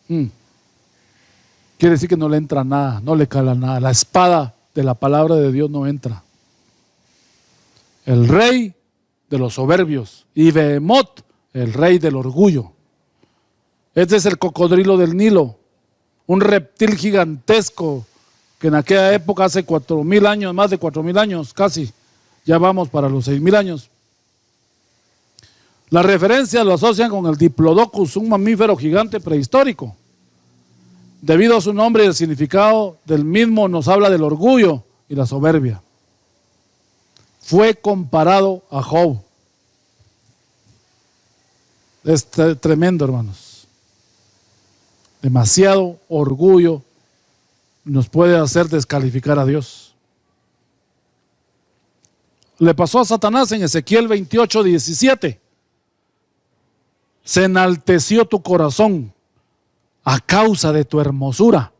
Quiere decir que no le entra nada, no le cala nada. La espada de la palabra de Dios no entra. El rey de los soberbios y Behemoth, el rey del orgullo. Este es el cocodrilo del Nilo, un reptil gigantesco que en aquella época hace 4,000 años, más de 4,000 años casi, ya vamos para los 6,000 años. La referencia lo asocian con el Diplodocus, un mamífero gigante prehistórico. Debido a su nombre y el significado del mismo nos habla del orgullo y la soberbia. Fue comparado a Job. Es tremendo, hermanos. Demasiado orgullo nos puede hacer descalificar a Dios. Le pasó a Satanás en Ezequiel 28:17. Se enalteció tu corazón a causa de tu hermosura.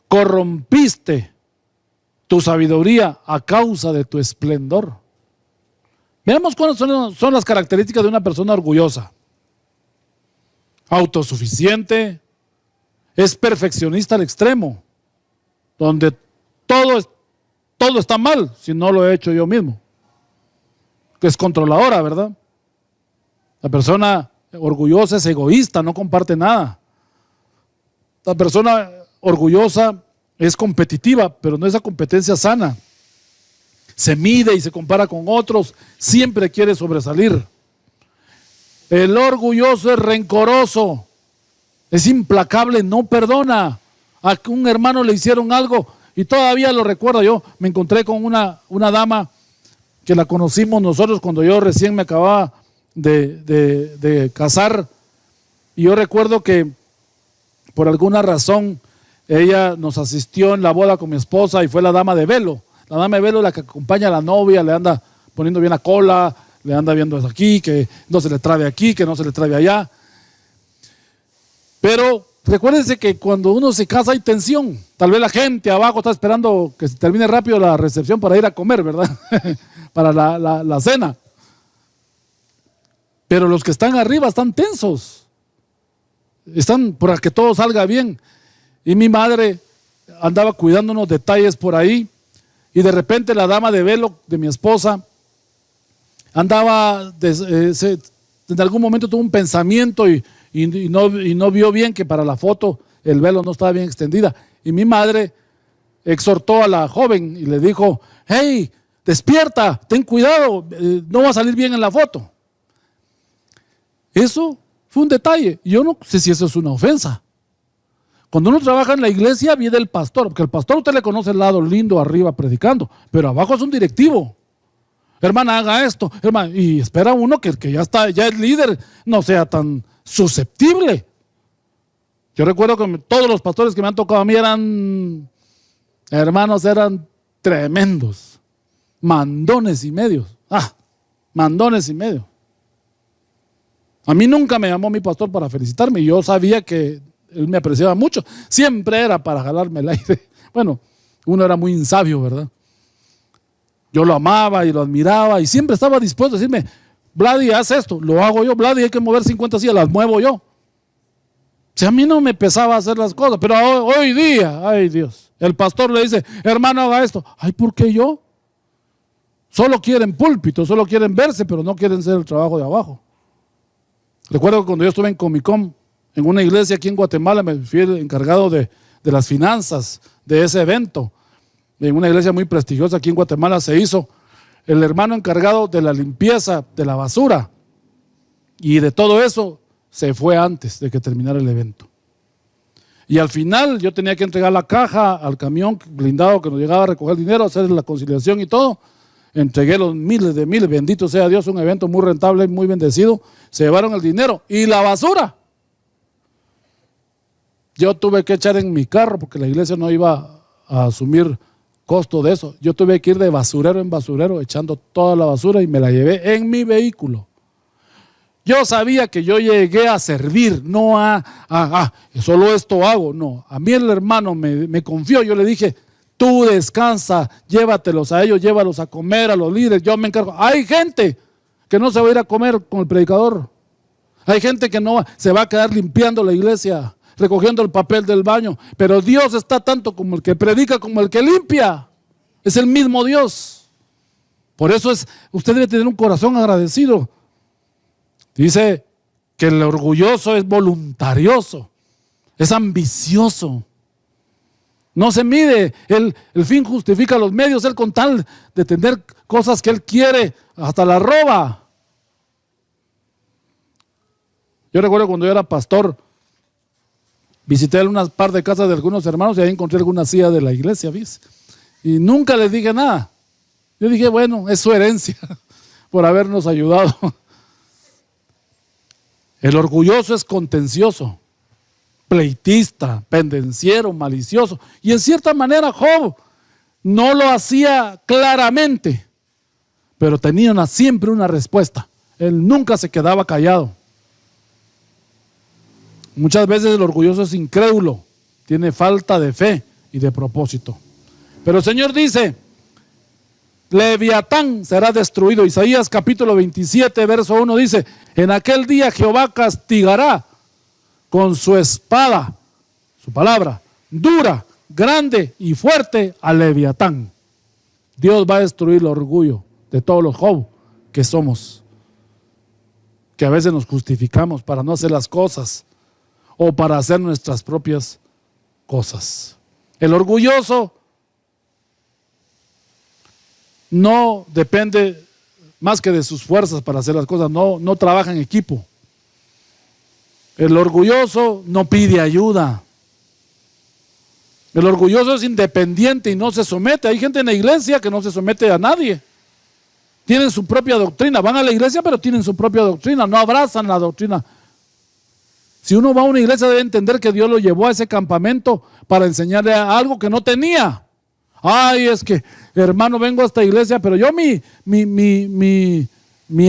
Corrompiste tu sabiduría a causa de tu esplendor. Veamos cuáles son las características de una persona orgullosa. Autosuficiente, es perfeccionista al extremo, donde todo está mal si no lo he hecho yo mismo. Que es controladora, ¿verdad? La persona orgullosa es egoísta, no comparte nada. La persona orgullosa es competitiva, pero no es esa competencia sana. Se mide y se compara con otros, siempre quiere sobresalir. El orgulloso es rencoroso, es implacable, no perdona. A un hermano le hicieron algo Y todavía lo recuerdo, yo me encontré con una dama que la conocimos nosotros cuando yo recién me acababa de casar. Y yo recuerdo que por alguna razón ella nos asistió en la boda con mi esposa y fue la dama de velo. La dama de velo es la que acompaña a la novia, le anda poniendo bien la cola, le anda viendo aquí, que no se le trabe aquí, que no se le trabe allá. Pero recuérdense que cuando uno se casa hay tensión. Tal vez la gente abajo está esperando que se termine rápido la recepción para ir a comer, ¿verdad? Para la cena. Pero los que están arriba están tensos. Están para que todo salga bien. Y mi madre andaba cuidando unos detalles por ahí. Y de repente la dama de velo de mi esposa andaba, en algún momento tuvo un pensamiento y no vio bien que para la foto el velo no estaba bien extendida. Y mi madre exhortó a la joven y le dijo: hey, despierta, ten cuidado, no va a salir bien en la foto. Eso fue un detalle. Yo no sé si eso es una ofensa. Cuando uno trabaja en la iglesia viene el pastor, porque el pastor usted le conoce el lado lindo arriba predicando, pero abajo es un directivo. Hermana, haga esto, hermana, y espera uno que ya es líder, no sea tan susceptible. Yo recuerdo que todos los pastores que me han tocado a mí eran tremendos, mandones y medios. Mandones y medios. A mí nunca me llamó mi pastor para felicitarme y yo sabía que él me apreciaba mucho. Siempre era para jalarme el aire. Bueno, uno era muy insabio, ¿verdad? Yo lo amaba y lo admiraba y siempre estaba dispuesto a decirme: Vladi, haz esto, lo hago yo. Vladi, hay que mover 50 sillas, las muevo yo. Si a mí no me pesaba hacer las cosas, pero hoy día, ay Dios, el pastor le dice: hermano, haga esto. Ay, ¿por qué yo? Solo quieren púlpito, solo quieren verse, pero no quieren hacer el trabajo de abajo. Recuerdo que cuando yo estuve en Comicom, en una iglesia aquí en Guatemala, me fui el encargado de las finanzas de ese evento. En una iglesia muy prestigiosa aquí en Guatemala se hizo el hermano encargado de la limpieza de la basura. Y de todo eso se fue antes de que terminara el evento. Y al final yo tenía que entregar la caja al camión blindado que nos llegaba a recoger dinero, hacer la conciliación y todo. Entregué los miles de miles, bendito sea Dios, un evento muy rentable, muy bendecido. Se llevaron el dinero y la basura. Yo tuve que echar en mi carro porque la iglesia no iba a asumir costo de eso. Yo tuve que ir de basurero en basurero echando toda la basura y me la llevé en mi vehículo. Yo sabía que yo llegué a servir, no solo esto hago. No, a mí el hermano me confió. Yo le dije: tú descansa, llévatelos a ellos, llévalos a comer, a los líderes, yo me encargo. Hay gente que no se va a ir a comer con el predicador. Hay gente que no se va a quedar limpiando la iglesia, recogiendo el papel del baño. Pero Dios está tanto como el que predica como el que limpia. Es el mismo Dios. Por eso usted debe tener un corazón agradecido. Dice que el orgulloso es voluntarioso, es ambicioso. No se mide, el fin justifica los medios. Él, con tal de tener cosas que él quiere, hasta la roba. Yo recuerdo cuando yo era pastor, visité unas par de casas de algunos hermanos y ahí encontré alguna silla de la iglesia, ¿viste? Y nunca les dije nada. Yo dije: bueno, es su herencia por habernos ayudado. El orgulloso es contencioso, pleitista, pendenciero, malicioso. Y en cierta manera Job no lo hacía claramente, pero tenía siempre una respuesta. Él nunca se quedaba callado. Muchas veces el orgulloso es incrédulo, tiene falta de fe y de propósito. Pero el Señor dice: Leviatán será destruido. Isaías capítulo 27, verso 1 dice: en aquel día Jehová castigará con su espada, su palabra, dura, grande y fuerte a Leviatán. Dios va a destruir el orgullo de todos los Job que somos, que a veces nos justificamos para no hacer las cosas o para hacer nuestras propias cosas. El orgulloso no depende más que de sus fuerzas para hacer las cosas, no trabaja en equipo. El orgulloso no pide ayuda. El orgulloso es independiente y no se somete. Hay gente en la iglesia que no se somete a nadie. Tienen su propia doctrina. Van a la iglesia, pero tienen su propia doctrina. No abrazan la doctrina. Si uno va a una iglesia, debe entender que Dios lo llevó a ese campamento para enseñarle algo que no tenía. Ay, es que, hermano, vengo a esta iglesia, pero yo mi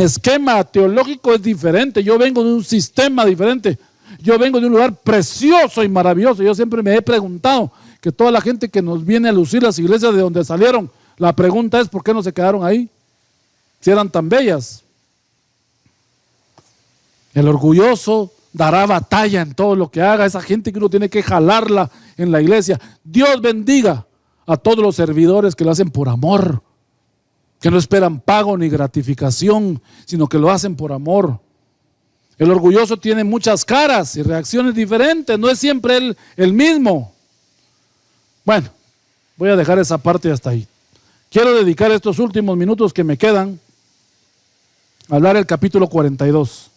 esquema teológico es diferente. Yo vengo de un sistema diferente. Yo vengo de un lugar precioso y maravilloso. Yo siempre me he preguntado, que toda la gente que nos viene a lucir las iglesias de donde salieron, la pregunta es, ¿por qué no se quedaron ahí? Si eran tan bellas. El orgulloso dará batalla en todo lo que haga. Esa gente que uno tiene que jalarla en la iglesia. Dios bendiga a todos los servidores que lo hacen por amor, que no esperan pago ni gratificación, sino que lo hacen por amor. El orgulloso tiene muchas caras y reacciones diferentes, no es siempre el mismo. Bueno, voy a dejar esa parte hasta ahí. Quiero dedicar estos últimos minutos que me quedan a hablar el capítulo 42.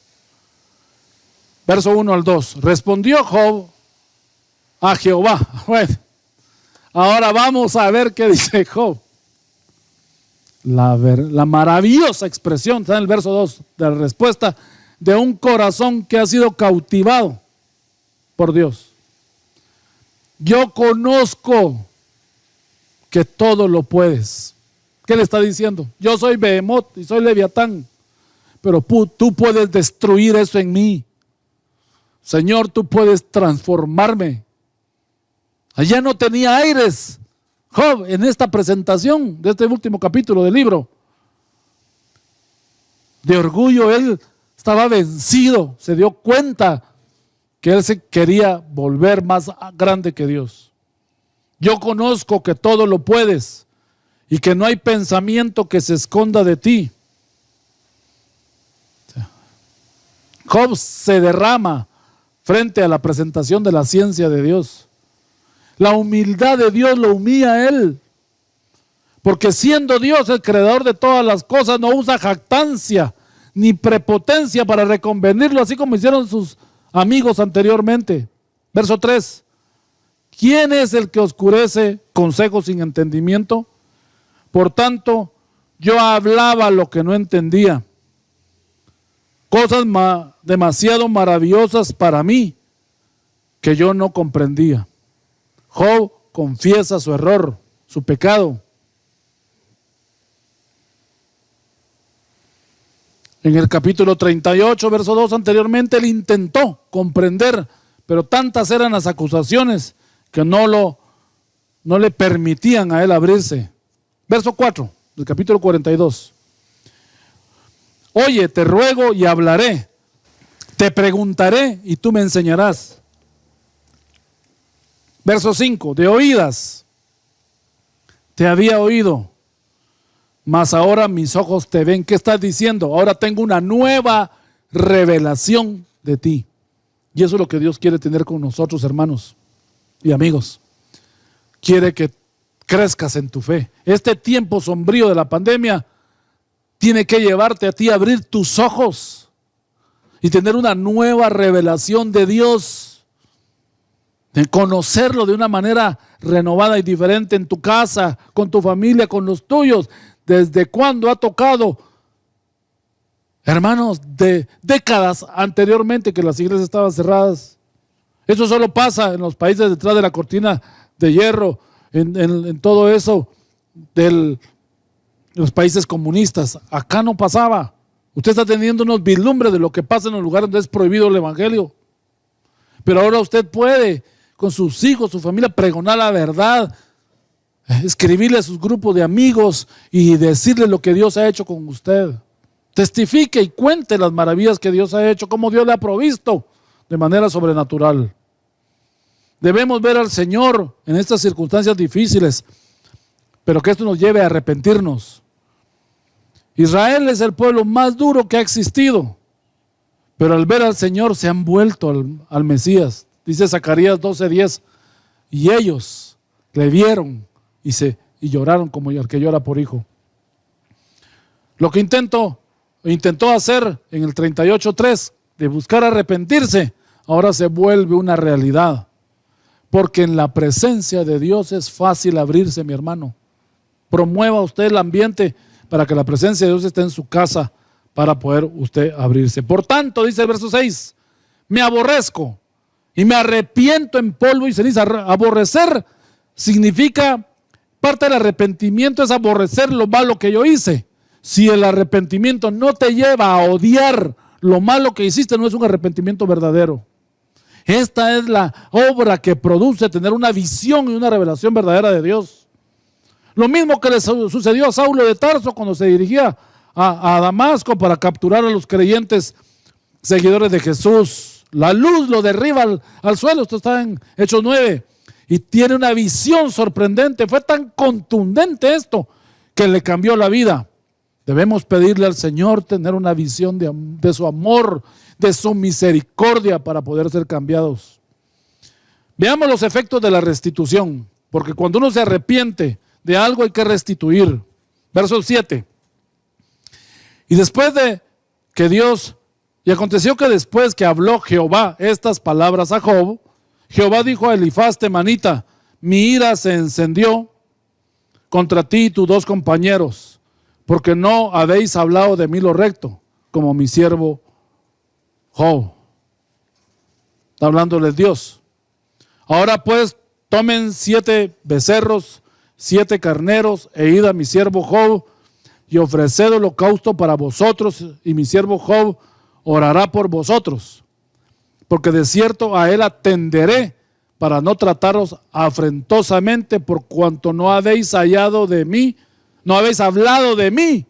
Verso 1 al 2. Respondió Job a Jehová. Bueno, ahora vamos a ver qué dice Job. La maravillosa expresión, está en el verso 2 de la respuesta de un corazón que ha sido cautivado por Dios. Yo conozco que todo lo puedes. ¿Qué le está diciendo? Yo soy Behemoth y soy Leviatán, pero tú puedes destruir eso en mí. Señor, tú puedes transformarme. Allá no tenía aires Job en esta presentación de este último capítulo del libro. De orgullo, él estaba vencido, se dio cuenta que él se quería volver más grande que Dios. Yo conozco que todo lo puedes y que no hay pensamiento que se esconda de ti. Job se derrama frente a la presentación de la ciencia de Dios. La humildad de Dios lo humilla a él, porque siendo Dios el creador de todas las cosas, no usa jactancia ni prepotencia para reconvenirlo, así como hicieron sus amigos anteriormente. Verso 3. ¿Quién es el que oscurece consejos sin entendimiento? Por tanto, yo hablaba lo que no entendía, cosas demasiado maravillosas para mí que yo no comprendía. Job confiesa su error, su pecado. En el capítulo 38, verso 2, anteriormente él intentó comprender, pero tantas eran las acusaciones que no le permitían a él abrirse. Verso 4 del capítulo 42. Oye, te ruego y hablaré, te preguntaré y tú me enseñarás. Verso 5, de oídas te había oído, mas ahora mis ojos te ven. ¿Qué estás diciendo? Ahora tengo una nueva revelación de ti. Y eso es lo que Dios quiere tener con nosotros, hermanos y amigos. Quiere que crezcas en tu fe. Este tiempo sombrío de la pandemia tiene que llevarte a ti a abrir tus ojos y tener una nueva revelación de Dios. De conocerlo de una manera renovada y diferente en tu casa, con tu familia, con los tuyos. ¿Desde cuándo ha tocado? Hermanos, de décadas anteriormente que las iglesias estaban cerradas. Eso solo pasa en los países detrás de la cortina de hierro, en todo eso de los países comunistas. Acá no pasaba. Usted está teniendo unos vislumbres de lo que pasa en los lugares donde es prohibido el evangelio. Pero ahora usted puede, con sus hijos, su familia, pregonar la verdad, escribirle a sus grupos de amigos y decirle lo que Dios ha hecho con usted. Testifique y cuente las maravillas que Dios ha hecho, cómo Dios le ha provisto de manera sobrenatural. Debemos ver al Señor en estas circunstancias difíciles, pero que esto nos lleve a arrepentirnos. Israel es el pueblo más duro que ha existido, pero al ver al Señor se han vuelto al Mesías. Dice Zacarías 12:10, y ellos le vieron y lloraron como el que llora por hijo. Lo que intentó hacer en el 38:3 de buscar arrepentirse, ahora se vuelve una realidad. Porque en la presencia de Dios es fácil abrirse, mi hermano. Promueva usted el ambiente para que la presencia de Dios esté en su casa para poder usted abrirse. Por tanto, dice el verso 6, me aborrezco y me arrepiento en polvo y ceniza. Aborrecer significa, parte del arrepentimiento es aborrecer lo malo que yo hice. Si el arrepentimiento no te lleva a odiar lo malo que hiciste, no es un arrepentimiento verdadero. Esta es la obra que produce tener una visión y una revelación verdadera de Dios. Lo mismo que le sucedió a Saulo de Tarso cuando se dirigía a Damasco para capturar a los creyentes seguidores de Jesús. La luz lo derriba al suelo. Esto está en Hechos 9. Y tiene una visión sorprendente. Fue tan contundente esto que le cambió la vida. Debemos pedirle al Señor tener una visión de su amor, de su misericordia para poder ser cambiados. Veamos los efectos de la restitución, porque cuando uno se arrepiente de algo hay que restituir. Verso 7. Y después de que y aconteció que después que habló Jehová estas palabras a Job, Jehová dijo a Elifaz temanita, mi ira se encendió contra ti y tus dos compañeros, porque no habéis hablado de mí lo recto, como mi siervo Job. Está hablándole Dios. Ahora pues tomen 7 becerros, 7 carneros, e id a mi siervo Job, y ofreced holocausto para vosotros, y mi siervo Job orará por vosotros, porque de cierto a él atenderé, para no trataros afrentosamente, por cuanto no habéis hallado de mí, no habéis hablado de mí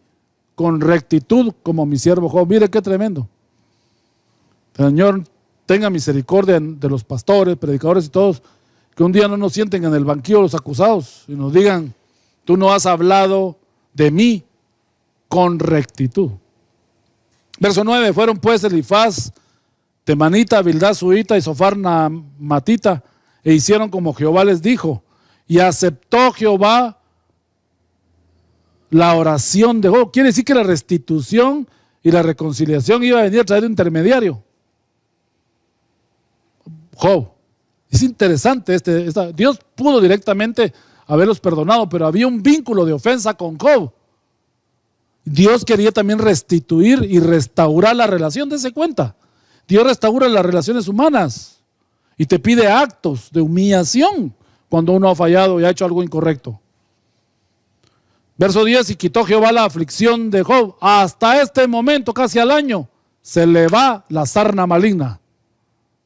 con rectitud, como mi siervo Job. Mire qué tremendo. Señor, tenga misericordia de los pastores, predicadores y todos, que un día no nos sienten en el banquillo los acusados y nos digan, tú no has hablado de mí con rectitud. Verso 9, fueron pues Elifaz, Temanita, Bildad Suita y Sofar Naamatita, e hicieron como Jehová les dijo, y aceptó Jehová la oración de Job. Quiere decir que la restitución y la reconciliación iba a venir a través de un intermediario. Job. Es interesante, Dios pudo directamente haberlos perdonado, pero había un vínculo de ofensa con Job. Dios quería también restituir y restaurar la relación. Dese cuenta, Dios restaura las relaciones humanas y te pide actos de humillación cuando uno ha fallado y ha hecho algo incorrecto. Verso 10, y quitó Jehová la aflicción de Job. Hasta este momento, casi al año, se le va la sarna maligna.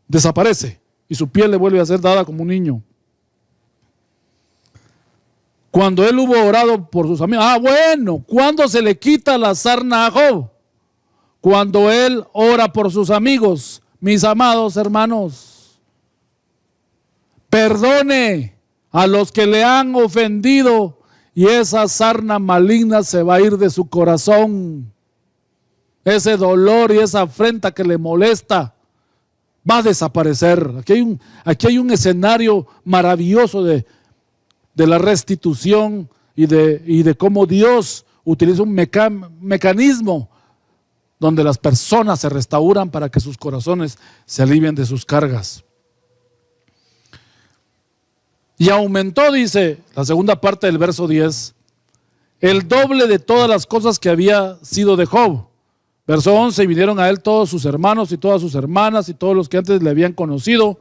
Desaparece y su piel le vuelve a ser dada como un niño. Cuando él hubo orado por sus amigos. ¿Cuándo se le quita la sarna a Job? Cuando él ora por sus amigos. Mis amados hermanos, perdone a los que le han ofendido y esa sarna maligna se va a ir de su corazón. Ese dolor y esa afrenta que le molesta va a desaparecer. Aquí hay un escenario maravilloso de la restitución y de cómo Dios utiliza un mecanismo donde las personas se restauran para que sus corazones se alivien de sus cargas. Y aumentó, dice la segunda parte del verso 10, el doble de todas las cosas que había sido de Job. Verso 11, y vinieron a él todos sus hermanos y todas sus hermanas y todos los que antes le habían conocido,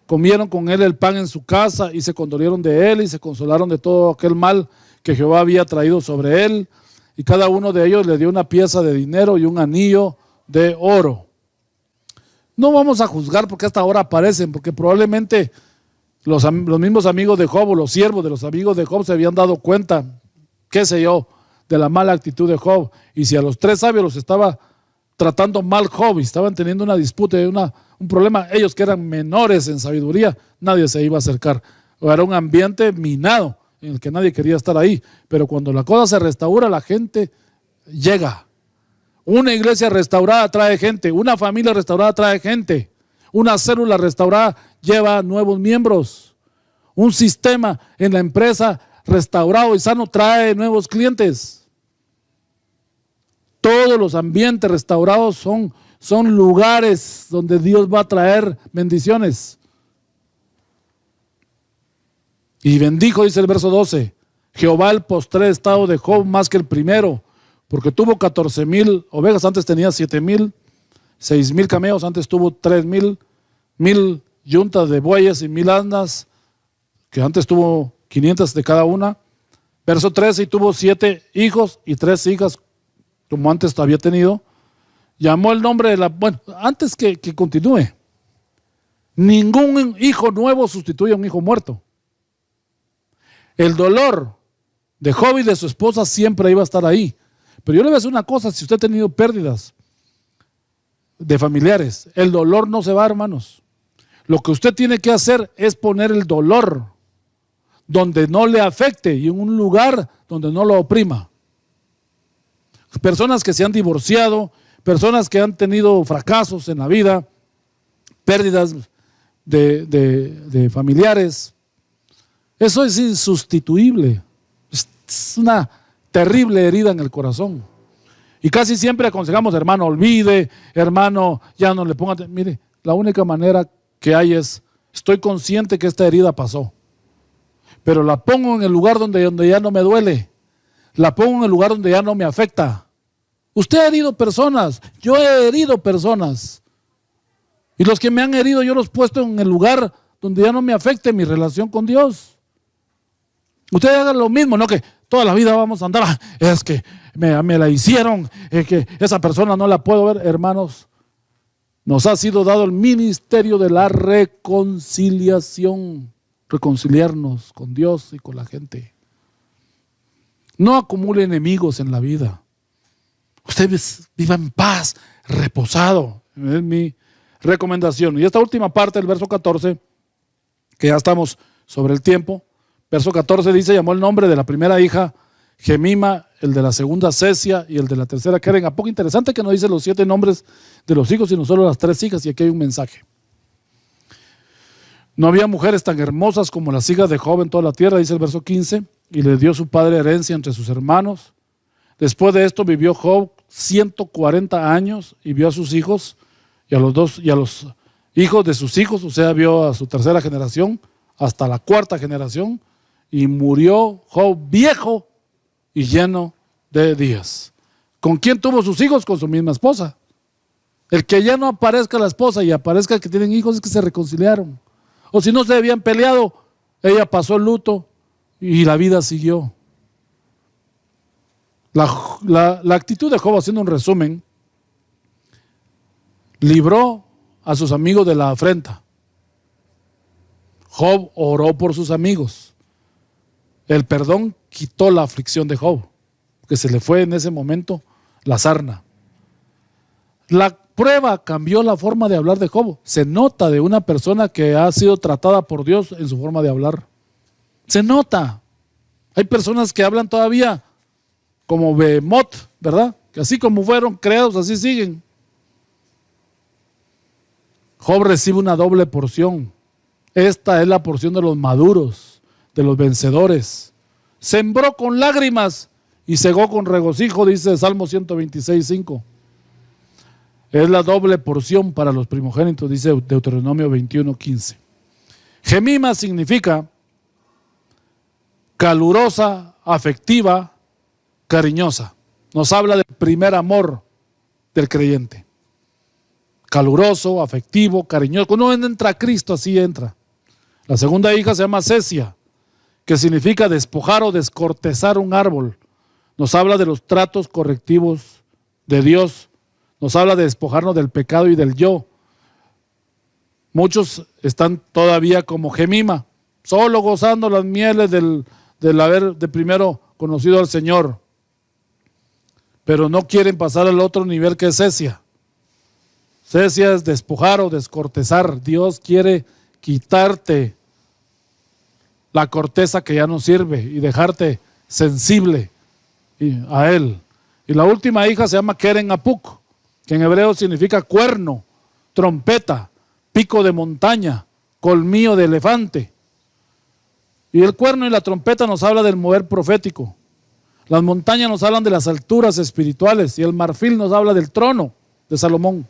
comieron con él el pan en su casa y se condolieron de él y se consolaron de todo aquel mal que Jehová había traído sobre él. Y cada uno de ellos le dio una pieza de dinero y un anillo de oro. No vamos a juzgar porque hasta ahora aparecen, porque probablemente los mismos amigos de Job o los siervos de los amigos de Job se habían dado cuenta, qué sé yo, de la mala actitud de Job. Y si a los 3 sabios los estaba tratando mal Job y estaban teniendo una disputa y un problema, ellos que eran menores en sabiduría, nadie se iba a acercar. Era un ambiente minado en el que nadie quería estar ahí. Pero cuando la cosa se restaura, la gente llega. Una iglesia restaurada trae gente, una familia restaurada trae gente, una célula restaurada lleva nuevos miembros, un sistema en la empresa restaurado y sano trae nuevos clientes. Todos los ambientes restaurados son lugares donde Dios va a traer bendiciones. Y bendijo, dice el verso 12, Jehová el postrer estado de Job más que el primero, porque tuvo 14,000 ovejas, antes tenía 7,000, 6,000 camellos, antes tuvo 3,000, 1,000 yuntas de bueyes y 1,000 asnas, que antes tuvo 500 de cada una. Verso 13, y tuvo 7 hijos y 3 hijas, como antes había tenido. Llamó el nombre de la... Bueno, antes que continúe, ningún hijo nuevo sustituye a un hijo muerto. El dolor de Job y de su esposa siempre iba a estar ahí. Pero yo le voy a decir una cosa, si usted ha tenido pérdidas de familiares, el dolor no se va, hermanos. Lo que usted tiene que hacer es poner el dolor donde no le afecte y en un lugar donde no lo oprima. Personas que se han divorciado, personas que han tenido fracasos en la vida, pérdidas de familiares, eso es insustituible. Es una terrible herida en el corazón. Y casi siempre aconsejamos, hermano, olvide, hermano, ya no le ponga. Mire, la única manera que hay es, estoy consciente que esta herida pasó, pero la pongo en el lugar donde ya no me duele, la pongo en el lugar donde ya no me afecta. Usted ha herido personas, yo he herido personas, y los que me han herido yo los he puesto en el lugar donde ya no me afecte mi relación con Dios. Usted haga lo mismo, no que toda la vida vamos a andar, es que me la hicieron, es que esa persona no la puedo ver. Hermanos, nos ha sido dado el ministerio de la reconciliación, reconciliarnos con Dios y con la gente. No acumule enemigos en la vida. Usted viva en paz, reposado. Es mi recomendación. Y esta última parte del verso 14, que ya estamos sobre el tiempo. Verso 14 dice, llamó el nombre de la primera hija Gemima, el de la segunda Cesia y el de la tercera Keren. ¿A poco interesante que no dice los 7 nombres de los hijos, sino solo las 3 hijas? Y aquí hay un mensaje. No había mujeres tan hermosas como las hijas de Job en toda la tierra, dice el verso 15, y le dio su padre herencia entre sus hermanos. Después de esto vivió Job 140 años y vio a sus hijos y a los hijos de sus hijos, o sea, vio a su tercera generación hasta la 4ª generación, y murió Job viejo y lleno de días. ¿Con quién tuvo sus hijos? Con su misma esposa. El que ya no aparezca la esposa y aparezca el que tienen hijos es que se reconciliaron. O si no se habían peleado, ella pasó el luto y la vida siguió. La actitud de Job, haciendo un resumen, libró a sus amigos de la afrenta. Job oró por sus amigos. El perdón quitó la aflicción de Job, que se le fue en ese momento la sarna. La prueba cambió la forma de hablar de Job. Se nota de una persona que ha sido tratada por Dios en su forma de hablar. Se nota. Hay personas que hablan todavía como Behemoth, ¿verdad? Que así como fueron creados, así siguen. Job recibe una doble porción. Esta es la porción de los maduros, de los vencedores. Sembró con lágrimas y segó con regocijo, dice Salmo 126:5. Es la doble porción para los primogénitos, dice Deuteronomio 21:15. Gemima significa calurosa, afectiva, cariñosa. Nos habla del primer amor del creyente. Caluroso, afectivo, cariñoso. Cuando uno entra a Cristo, así entra. La segunda hija se llama Cesia, que significa despojar o descortezar un árbol. Nos habla de los tratos correctivos de Dios. Nos habla de despojarnos del pecado y del yo. Muchos están todavía como Gemima, solo gozando las mieles del haber de primero conocido al Señor, pero no quieren pasar al otro nivel que es Cesia. Cesia es despojar o descortezar. Dios quiere quitarte la corteza que ya no sirve y dejarte sensible a Él. Y la última hija se llama Keren Apuk, que en hebreo significa cuerno, trompeta, pico de montaña, colmillo de elefante. Y el cuerno y la trompeta nos habla del mover profético. Las montañas nos hablan de las alturas espirituales y el marfil nos habla del trono de Salomón.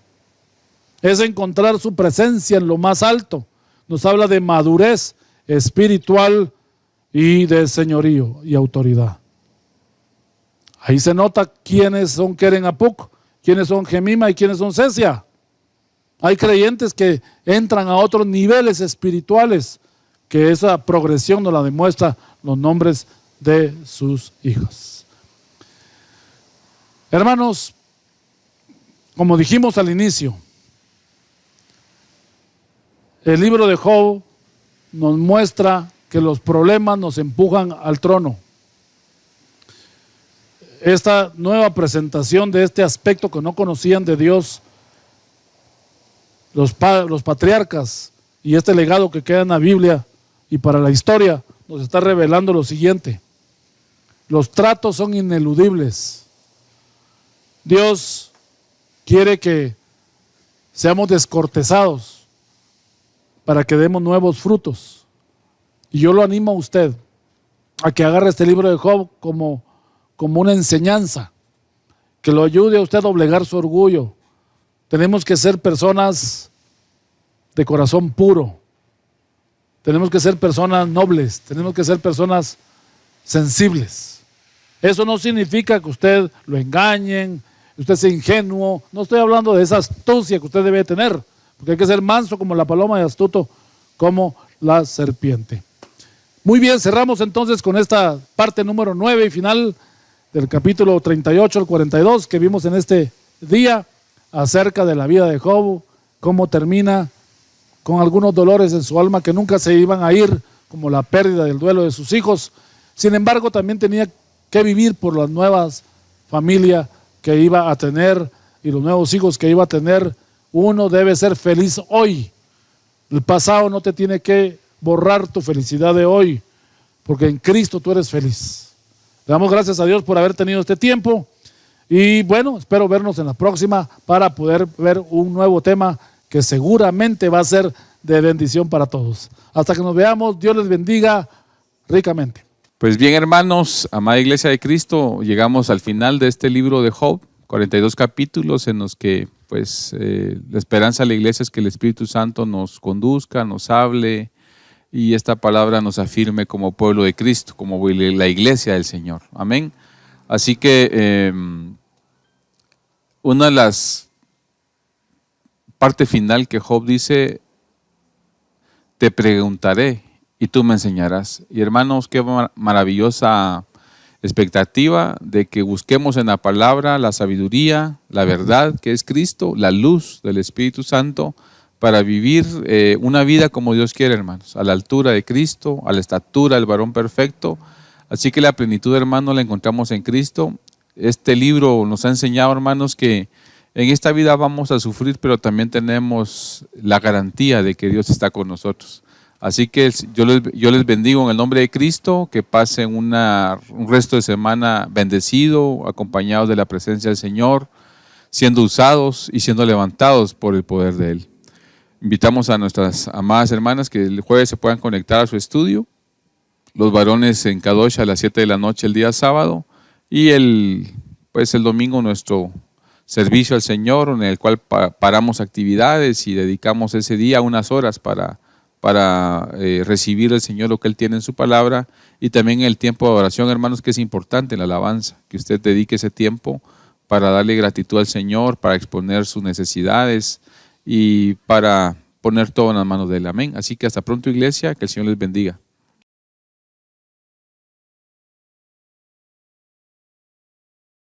Es encontrar su presencia en lo más alto. Nos habla de madurez espiritual y de señorío y autoridad. Ahí se nota quiénes son Keren Apuk, quiénes son Gemima y quiénes son Cesia. Hay creyentes que entran a otros niveles espirituales, que esa progresión nos la demuestra los nombres de sus hijos. Hermanos, como dijimos al inicio, el libro de Job nos muestra que los problemas nos empujan al trono. Esta nueva presentación de este aspecto que no conocían de Dios los patriarcas, y este legado que queda en la Biblia y para la historia nos está revelando lo siguiente: los tratos son ineludibles. Dios quiere que seamos descortesados para que demos nuevos frutos, y yo lo animo a usted a que agarre este libro de Job como una enseñanza, que lo ayude a usted a doblegar su orgullo. Tenemos que ser personas de corazón puro, tenemos que ser personas nobles, tenemos que ser personas sensibles. Eso no significa que usted lo engañen, usted sea ingenuo. No estoy hablando de esa astucia que usted debe tener, porque hay que ser manso como la paloma y astuto como la serpiente. Muy bien, cerramos entonces con esta parte número 9 y final del capítulo 38 al 42 que vimos en este día, acerca de la vida de Job, cómo termina con algunos dolores en su alma que nunca se iban a ir, como la pérdida del duelo de sus hijos. Sin embargo, también tenía que vivir por las nuevas familias que iba a tener y los nuevos hijos que iba a tener. Uno debe ser feliz hoy. El pasado no te tiene que borrar tu felicidad de hoy, porque en Cristo tú eres feliz. Le damos gracias a Dios por haber tenido este tiempo. Y bueno, espero vernos en la próxima para poder ver un nuevo tema que seguramente va a ser de bendición para todos. Hasta que nos veamos, Dios les bendiga ricamente. Pues bien, hermanos, amada Iglesia de Cristo, llegamos al final de este libro de Job, 42 capítulos en los que pues la esperanza de la Iglesia es que el Espíritu Santo nos conduzca, nos hable y esta palabra nos afirme como pueblo de Cristo, como la Iglesia del Señor. Amén. Así que una de las partes final que Job dice: te preguntaré y tú me enseñarás. Y hermanos, qué maravillosa expectativa de que busquemos en la palabra la sabiduría, la verdad que es Cristo, la luz del Espíritu Santo, para vivir una vida como Dios quiere, hermanos, a la altura de Cristo, a la estatura del varón perfecto. Así que la plenitud, hermanos, la encontramos en Cristo. Este libro nos ha enseñado, hermanos, que en esta vida vamos a sufrir, pero también tenemos la garantía de que Dios está con nosotros. Así que yo les bendigo en el nombre de Cristo, que pasen un resto de semana bendecido, acompañados de la presencia del Señor, siendo usados y siendo levantados por el poder de Él. Invitamos a nuestras amadas hermanas que el jueves se puedan conectar a su estudio, los varones en Kadosh a las 7 de la noche el día sábado, y el domingo nuestro servicio al Señor, en el cual paramos actividades y dedicamos ese día unas horas para recibir del Señor lo que Él tiene en su palabra, y también el tiempo de oración, hermanos, que es importante en la alabanza, que usted dedique ese tiempo para darle gratitud al Señor, para exponer sus necesidades y para poner todo en las manos de Él. Amén. Así que hasta pronto, iglesia, que el Señor les bendiga.